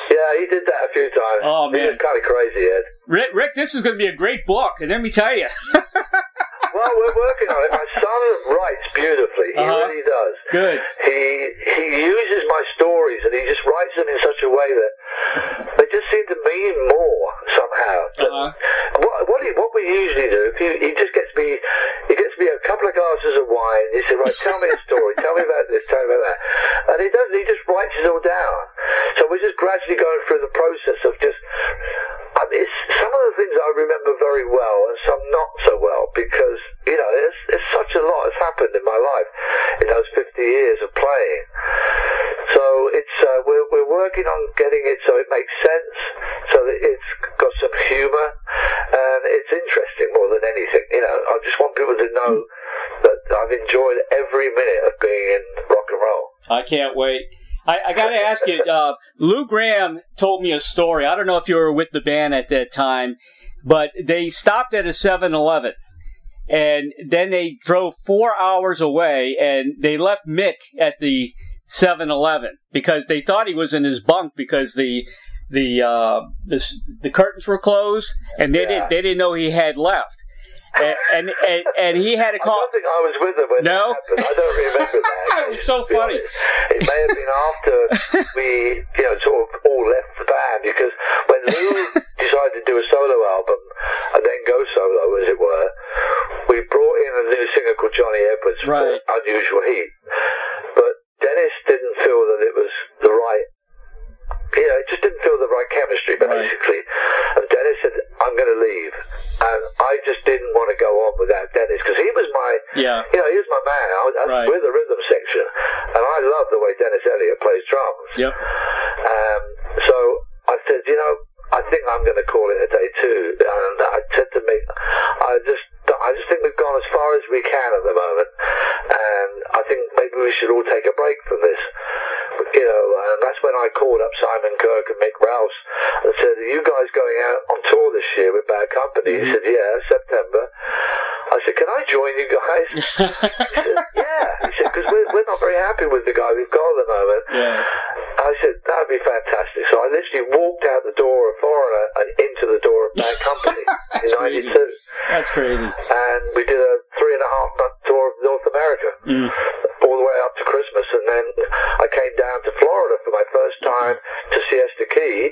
Yeah, he did that a few times. Oh, man. He was kind of crazy, Ed. Rick, this is going to be a great book, and let me tell you. Well, Well, we're working on it. My son writes beautifully. He really does. Good. He uses my stories, and he just writes them in such a way that they just seem to mean more somehow. What we usually do, he just gets me a couple of glasses of wine. He said, right, tell me a story. Tell me about this. Tell me about that. And he doesn't. He just writes it all down. So we're just gradually going through the process of just. Some of the things I remember very well, and some not so well, because it's such a lot has happened in my life in those 50 years of playing. So it's we're working on getting it so it makes sense, so that it's got some humour, and it's interesting more than anything. I just want people to know that I've enjoyed every minute of being in rock and roll. I can't wait. I got to ask you, Lou Gramm told me a story. I don't know if you were with the band at that time, but they stopped at a 7-Eleven, and then they drove 4 hours away, and they left Mick at the 7-Eleven because they thought he was in his bunk because the curtains were closed, and they didn't know he had left. And he had to call. I don't think I was with him when that happened. I don't remember that. It was so funny. It may have been after we, sort of all left the band, because when Lou decided to do a solo album and then go solo, as it were, we brought in a new singer called Johnny Edwards for Unusual Heat. But Dennis didn't feel that it was the right. It just didn't feel the right chemistry, basically. And Dennis said, I'm going to leave. And I just didn't want to go on without Dennis, because he was my, he was my man. I was with the rhythm section. And I love the way Dennis Elliott plays drums. Yep. So I said, I think I'm going to call it a day too. And I said to me, I just think we've gone as far as we can at the moment. And I think maybe we should all take a break from this. And that's when I called up Simon Kirke and Mick Rouse and said, are you guys going out on tour this year with Bad Company? He said, yeah, September. I said, can I join you guys? He said, yeah. He said, because we're not very happy with the guy we've got at the moment. Yeah. I said, that would be fantastic. So I literally walked out the door of Foreigner and into the door of Bad Company in '92. That's crazy. And we did a 3.5-month tour of North America, all the way up to Christmas. And then I came down to Florida for my first time to Siesta Key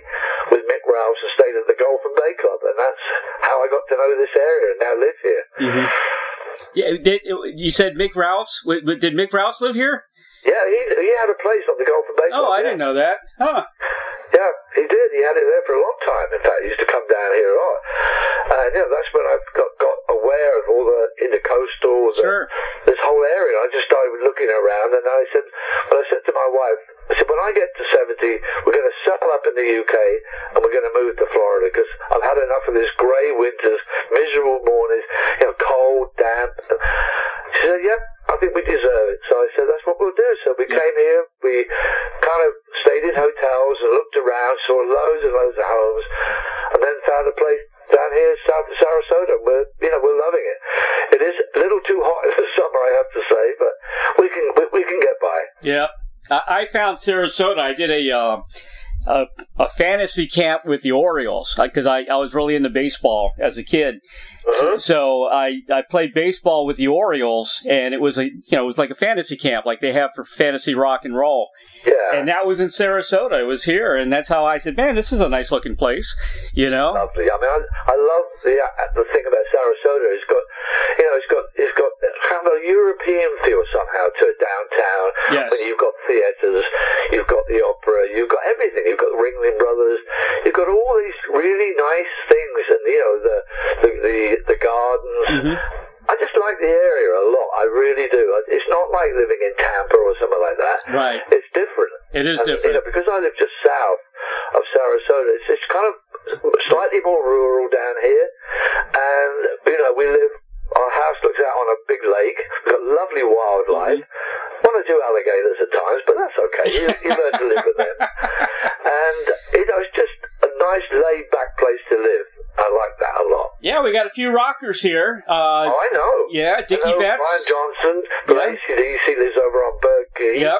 with Mick Rouse and stayed at the Golf and Bay Club. And that's how I got to know this area and now live here. Mm-hmm. Yeah, you said Mick Rouse? Did Mick Rouse live here? Yeah, he had a place on the Golf and Bay Club. Oh, I didn't know that. Huh. Yeah, he did. He had it there for a long time. In fact, he used to come down here a lot. And that's when I got aware of all the intercoastal, this whole area. I just started looking around, and I said to my wife, when I get to 70, we're going to settle up in the UK, and we're going to move to Florida, because I've had enough of this grey winters, miserable mornings, cold, damp. She said, yep, I think we deserve it. So I said, that's what we'll do. So we came here, we kind of stayed in hotels and looked around, saw loads and loads of homes, and then found a place down here south of Sarasota. We're loving it. It is a little too hot in the summer, I have to say, but we can get by. Yeah. I found Sarasota. I did a fantasy camp with the Orioles because I was really into baseball as a kid. So I played baseball with the Orioles, and it was like a fantasy camp like they have for fantasy rock and roll. Yeah. And that was in Sarasota. It was here, and that's how I said, man, this is a nice looking place. Lovely. I mean, I love the thing about Sarasota. It's got kind of a European feel somehow to it downtown. Yes. When you've got theatres, you've got the opera, you've got everything. You've got Ringling Brothers. You've got all these really nice things, and the gardens. Mm-hmm. I just like the area a lot. I really do. It's not like living in Tampa or something like that. Right. It's different. It is different. Because I live just south of Sarasota, it's kind of slightly more rural down here. And, our house looks out on a big lake. We've got lovely wildlife. Mm-hmm. One or two alligators at times, but that's okay. You learn to live with them. And, it's just a nice laid-back place to live. I like that a lot. Yeah, we got a few rockers here. I know. Yeah, Dickie Betts. Brian Johnson from AC/DC lives over on Bird Key. Yep.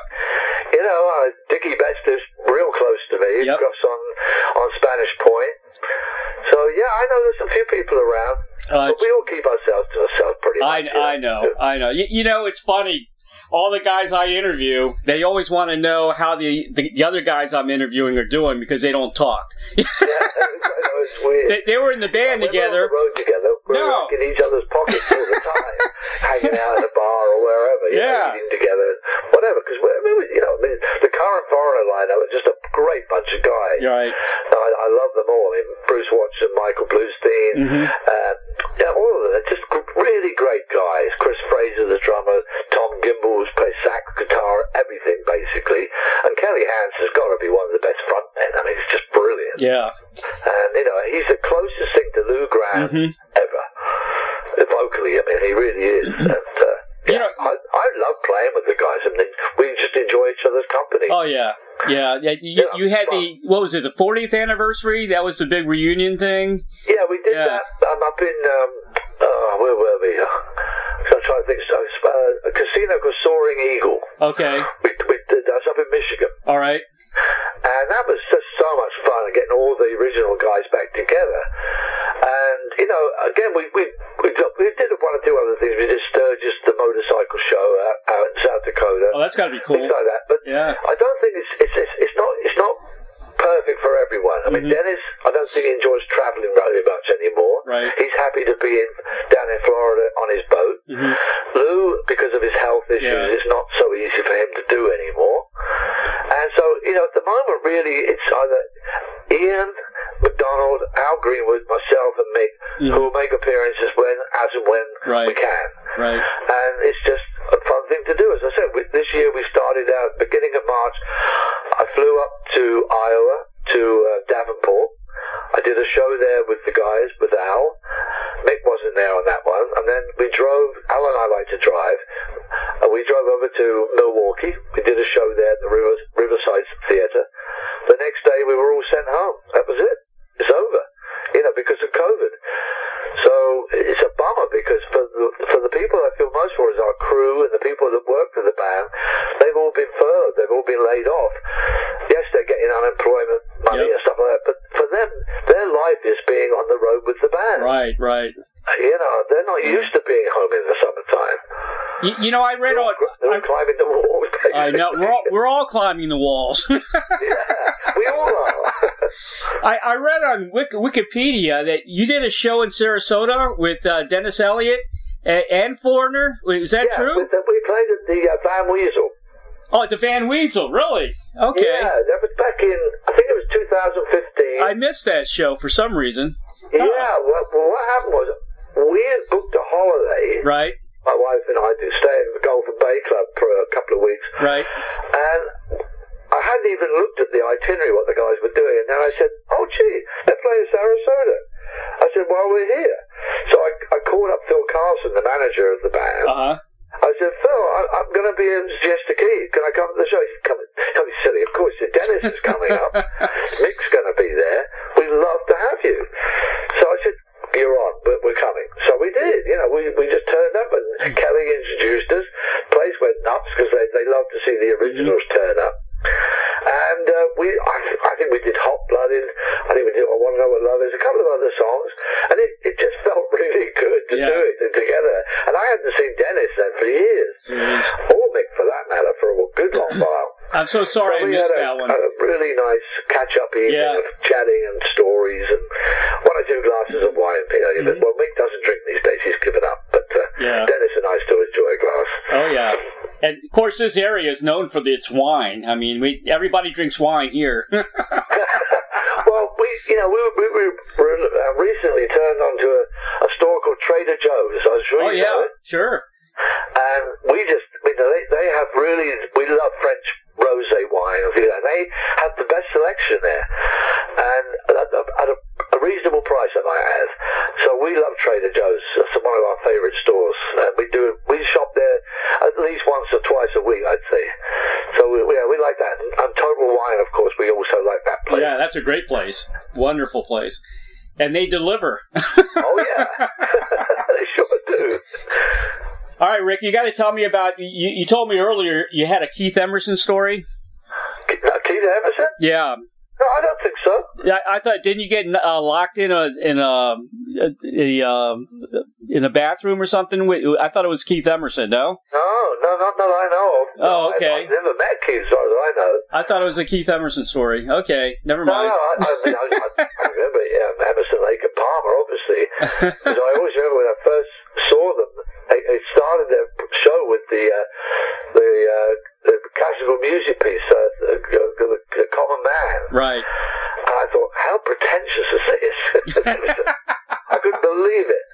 Dickie Betts lives real close to me. He's got on Spanish Point. So, yeah, I know there's a few people around, but we all keep ourselves to ourselves pretty much. I know. You know, it's funny. All the guys I interview, they always want to know how the other guys I'm interviewing are doing because they don't talk. Yeah, it's weird. They were in the band together. We're on the road together. We're in each other's pockets all the time, hanging out at a bar or wherever, eating together, whatever. Because the current Foreigner lineup is just a great bunch of guys. Right. I love them all. I mean, Bruce Watson, Michael Bluestein, all of them. They're just really great guys. Chris Fraser, the drummer, Tom Gimbel, plays sax, guitar, everything basically. And Kelly Hans has got to be one of the best frontmen. I mean, he's just brilliant. Yeah. And he's the closest thing to Lou Graham ever. Vocally, I mean, he really is. And I love playing with the guys. I mean, we just enjoy each other's company. Oh yeah. You had what was it, the 40th anniversary? That was the big reunion thing. Yeah, we did that. I'm up in where were we? I'm trying to think. A casino called Soaring Eagle. Okay. We did that up in Michigan. All right. And that was just so much fun, getting all the original guys back together. And again, we did one or two other things. We did Sturgis, the motorcycle show out in South Dakota. Oh, that's got to be cool. Things like that. But I don't think it's not perfect for everyone. I mean, Dennis, I don't think he enjoys traveling very much anymore. Right. He's happy to be down in Florida on his boat. Lou, because of his health issues, it's not so easy for him to do anymore. And so, at the moment, really, it's either Ian McDonald, Al Greenwood, myself, and Mick, who will make appearances as and when we can. Right. And it's just a fun thing to do. As I said, this year we started out beginning of March. I flew up to Iowa, to Davenport. I did a show there with the guys, with Al. Mick wasn't there on that one. And then we drove, Al and I like to drive, and we drove over to Milwaukee. We did a show there at the Riverside Theatre. The next day we were all sent home. That was it. It's over, because of COVID. So it's a bummer because for the people I feel most for is our crew and the people that work for the band. They've all been furloughed. They've all been laid off. Yes, they're getting unemployment money and stuff like that, but for them, their life is being on the road with the band. Right. They're not used to being home in the summertime. I read on. They're climbing the walls. I know. We're all climbing the walls. Yeah, we all are. I read on Wikipedia that you did a show in Sarasota with Dennis Elliott and Foreigner. Is that true? We played at the Van Weasel. Oh, at the Van Weasel, really? Okay. Yeah, that was back in, I think it was 2015. I missed that show for some reason. Yeah, well, what happened was, we had booked a holiday. Right. My wife and I to stay in the Golf and Bay Club for a couple of weeks. Right. And I hadn't even looked at the itinerary, what the guys were doing, and then I said, oh, gee, they're playing Sarasota. I said, well, we're here. So I called up Phil Carlson, the manager of the band. I said, Phil, I'm going to be in Siesta Key. Can I come to the show? He said, come silly. Of course, Dennis is coming up. Mick's going to be there. We'd love to have you. So I said, you're on. We're coming. So we did. We just turned up, and Kelly introduced us. Place went nuts because they love to see the originals turn up. And I think we did Hot Blooded. I think we did I Want to Know What Love Is. A couple of other songs, and it just felt really good to do it together. And I hadn't seen Dennis then for years, or Mick for that matter, for a good long while. I'm so sorry I missed that one. A really nice catch-up evening of chatting and stories and one or two glasses of wine. Well, Mick doesn't drink these days; he's given up. But Dennis and I still enjoy a glass. Oh yeah. And of course, this area is known for its wine. I mean, everybody drinks wine here. Well, we recently turned onto a store called Trader Joe's. I'm sure you know it. Sure. And they have we love French rosé wine, and they have the best selection there, and at a reasonable price, I might add. So we love Trader Joe's. It's one of our favourite stores. We shop there at least once or twice a week, I'd say. So we like that. And Total Wine, of course, we also like that place. Yeah, that's a great place. Wonderful place. And they deliver. Oh yeah, they sure do. All right, Rick, you got to tell me about. You told me earlier you had a Keith Emerson story. Keith Emerson? Yeah. No, I don't think so. I thought, didn't you get locked in a bathroom or something? I thought it was Keith Emerson. No. No, not that I know of. Oh, okay. I've never met Keith, as far as I know. I thought it was a Keith Emerson story. Okay, never mind. No, I remember Emerson, Lake and Palmer, obviously. Because I always remember when I first saw them, they started their show with the classical music piece, the Common Man. Right. And I thought, how pretentious is this? I couldn't believe it.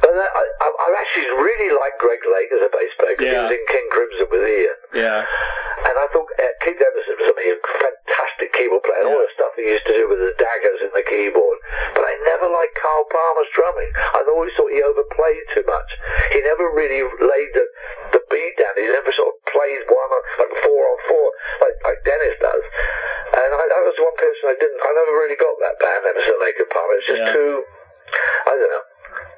But I actually really liked Greg Lake as a bass player, because he was in King Crimson with Ian. Yeah. And I thought Keith Emerson was a fantastic keyboard player, and all the stuff he used to do with the daggers in the keyboard. But I never liked Carl Palmer's drumming. I always thought he overplayed too much. He never really laid the beat down. He never sort of played one like 4-on-4 like Dennis does. And that was the one person I never really got that band, Emerson, Lake and Palmer. It's just too, I don't know,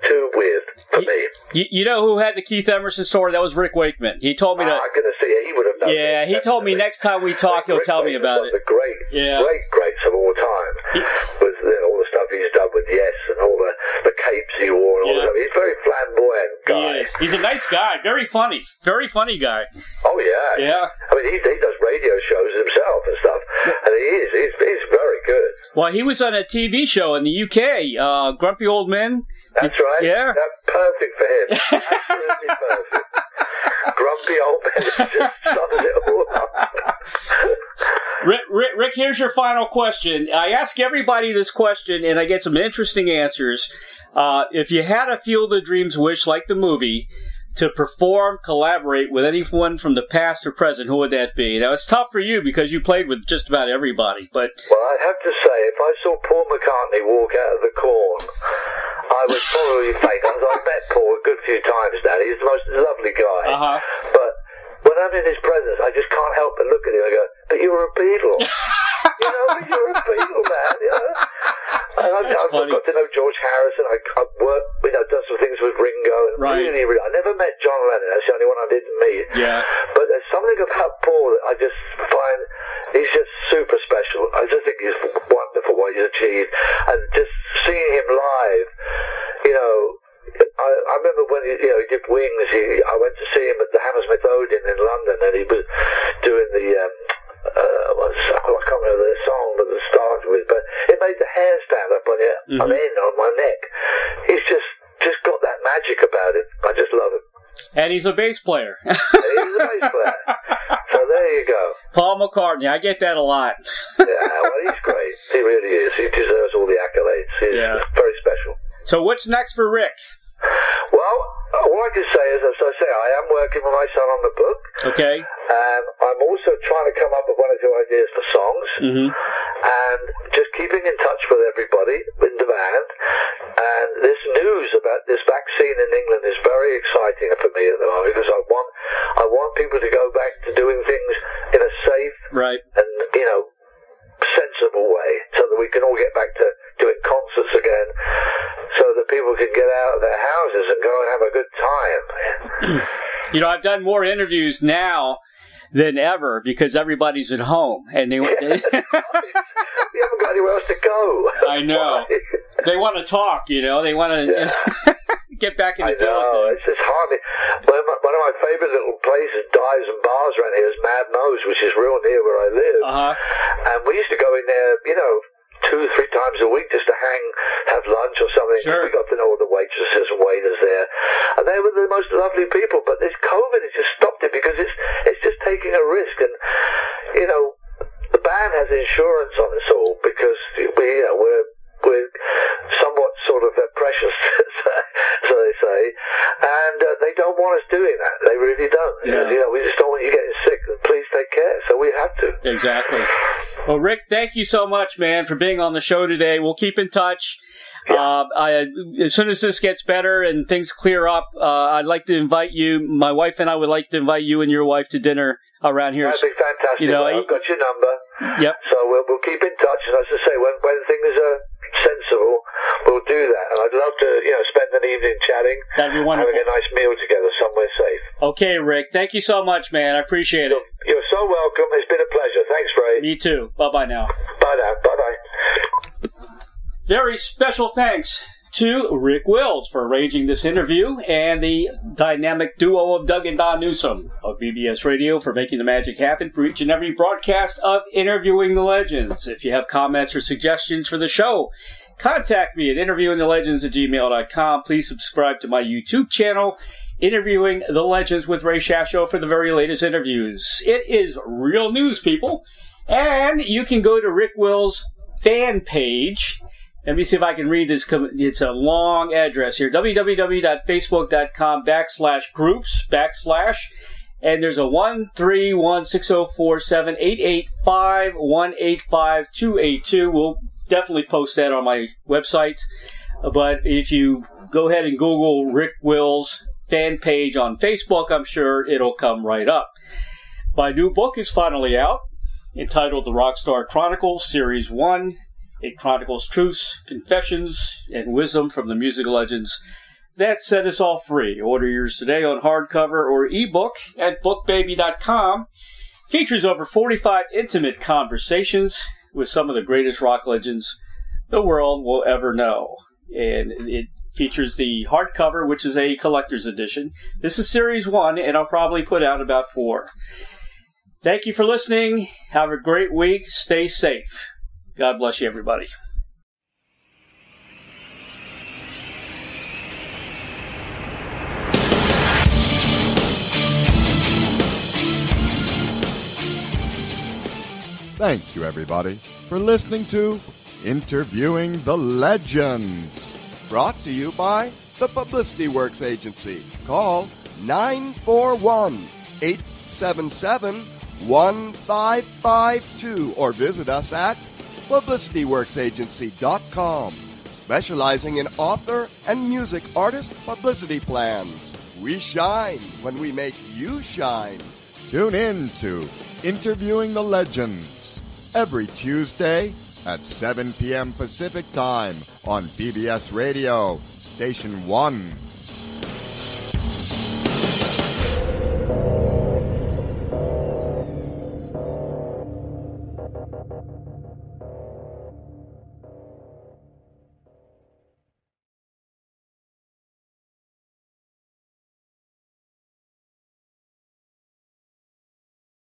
too weird for me. You know who had the Keith Emerson story? That was Rick Wakeman. He told me I'm going to see it. He would have known. Yeah, he told me next time we talk, he'll tell me about it. The greats of all time. With all the stuff he's done with Yes and all the capes he wore and all that. He's a very flamboyant guy. He is. He's a nice guy. Very funny. Very funny guy. Oh, yeah. Yeah. I mean, he does radio shows himself and stuff. And he's very good. Well, he was on a TV show in the UK, Grumpy Old Men. That's right. Yeah. That's perfect for him. Absolutely perfect. Grumpy Old Men just sums it all up. Rick, here's your final question. I ask everybody this question, and I get some interesting answers. If you had a Field of Dreams wish, like the movie, to perform, collaborate with anyone from the past or present, who would that be? Now, it's tough for you because you played with just about everybody, but... Well, I'd have to say, if I saw Paul McCartney walk out of the Corn, I would probably faint. I've met Paul a good few times now. He's the most lovely guy. But when I'm in his presence, I just can't help but look at him and go, but you're a Beatle. You're a Beatle, man. And I've got to know George Harrison. I've worked, done some things with Ringo. And really, I never met John Lennon. That's the only one I didn't meet. Yeah. But there's something about Paul that I just find he's just super special. I just think he's wonderful what he's achieved. And just seeing him live, I remember when he did Wings. I went to see him at the Hammersmith Odeon in London, and he was doing the I can't remember the song that it started with, but it made the hair stand up on my neck. He's just got that magic about him. I just love him. And he's a bass player. He's a bass player. So there you go. Paul McCartney. I get that a lot. Yeah, well, he's great. He really is. He deserves all the accolades. He's very special. So what's next for Rick? Well, all I can say is, as I say, I am working with my son on the book. Okay. And I'm also trying to come up with one or two ideas for songs. And just keeping in touch with everybody in the band. And this news about this vaccine in England is very exciting for me at the moment, because I want people to go back to doing things in a safe and, sensible way, so that we can all get back to doing concerts again, so that people can get out of their houses and go and have a good time. I've done more interviews now than ever because everybody's at home, and we haven't got anywhere else to go. I know. They want to talk, they want to get back in the field. I know, it's just hardly... One of my favourite little places, dives and bars around here, is Mad Mo's, which is real near where I live. And we used to go in there, 2-3 times a week just to have lunch or something. Sure. We got to know all the waitresses and waiters there. And they were the most lovely people. But this COVID has just stopped it, because it's just taking a risk. And, the band has insurance on us all, because we're somewhat sort of precious, so they say, and they don't want us doing that. They really don't. Yeah. We just don't want you getting sick. Please take care. So we have to. Exactly. Well, Rick, thank you so much, man, for being on the show today. We'll keep in touch. Yeah. As soon as this gets better and things clear up, I'd like to invite you. My wife and I would like to invite you and your wife to dinner around here. That'd be fantastic. I've got your number. Yep. So we'll keep in touch. And as I say, when things are sensible, we'll do that. And I'd love to, spend an evening chatting. That'd be wonderful. Having a nice meal together somewhere safe. Okay, Rick. Thank you so much, man. I appreciate it. You're so welcome. It's been a pleasure. Thanks, Ray. Me too. Bye-bye now. Bye now. Bye-bye. Very special thanks to Rick Wills for arranging this interview, and the dynamic duo of Doug and Don Newsom of BBS Radio for making the magic happen for each and every broadcast of Interviewing the Legends. If you have comments or suggestions for the show, contact me at interviewingthelegends@gmail.com. Please subscribe to my YouTube channel, Interviewing the Legends with Ray Shasho, for the very latest interviews. It is real news, people. And you can go to Rick Wills' fan page. Let me see if I can read this. It's a long address here. www.facebook.com/groups/ and there's a 13160478851852852. We'll definitely post that on my website. But if you go ahead and Google Rick Wills' fan page on Facebook, I'm sure it'll come right up. My new book is finally out, entitled The Rockstar Chronicles, Series 1. It chronicles truths, confessions, and wisdom from the music legends that set us all free. Order yours today on hardcover or ebook at bookbaby.com. Features over 45 intimate conversations with some of the greatest rock legends the world will ever know. And it features the hardcover, which is a collector's edition. This is Series 1, and I'll probably put out about 4. Thank you for listening. Have a great week. Stay safe. God bless you, everybody. Thank you, everybody, for listening to Interviewing the Legends. Brought to you by the Publicity Works Agency. Call 941-877-1552 or visit us at publicityworksagency.com, specializing in author and music artist publicity plans. We shine when we make you shine. Tune in to Interviewing the Legends every Tuesday at 7 p.m. Pacific Time on BBS Radio, Station 1.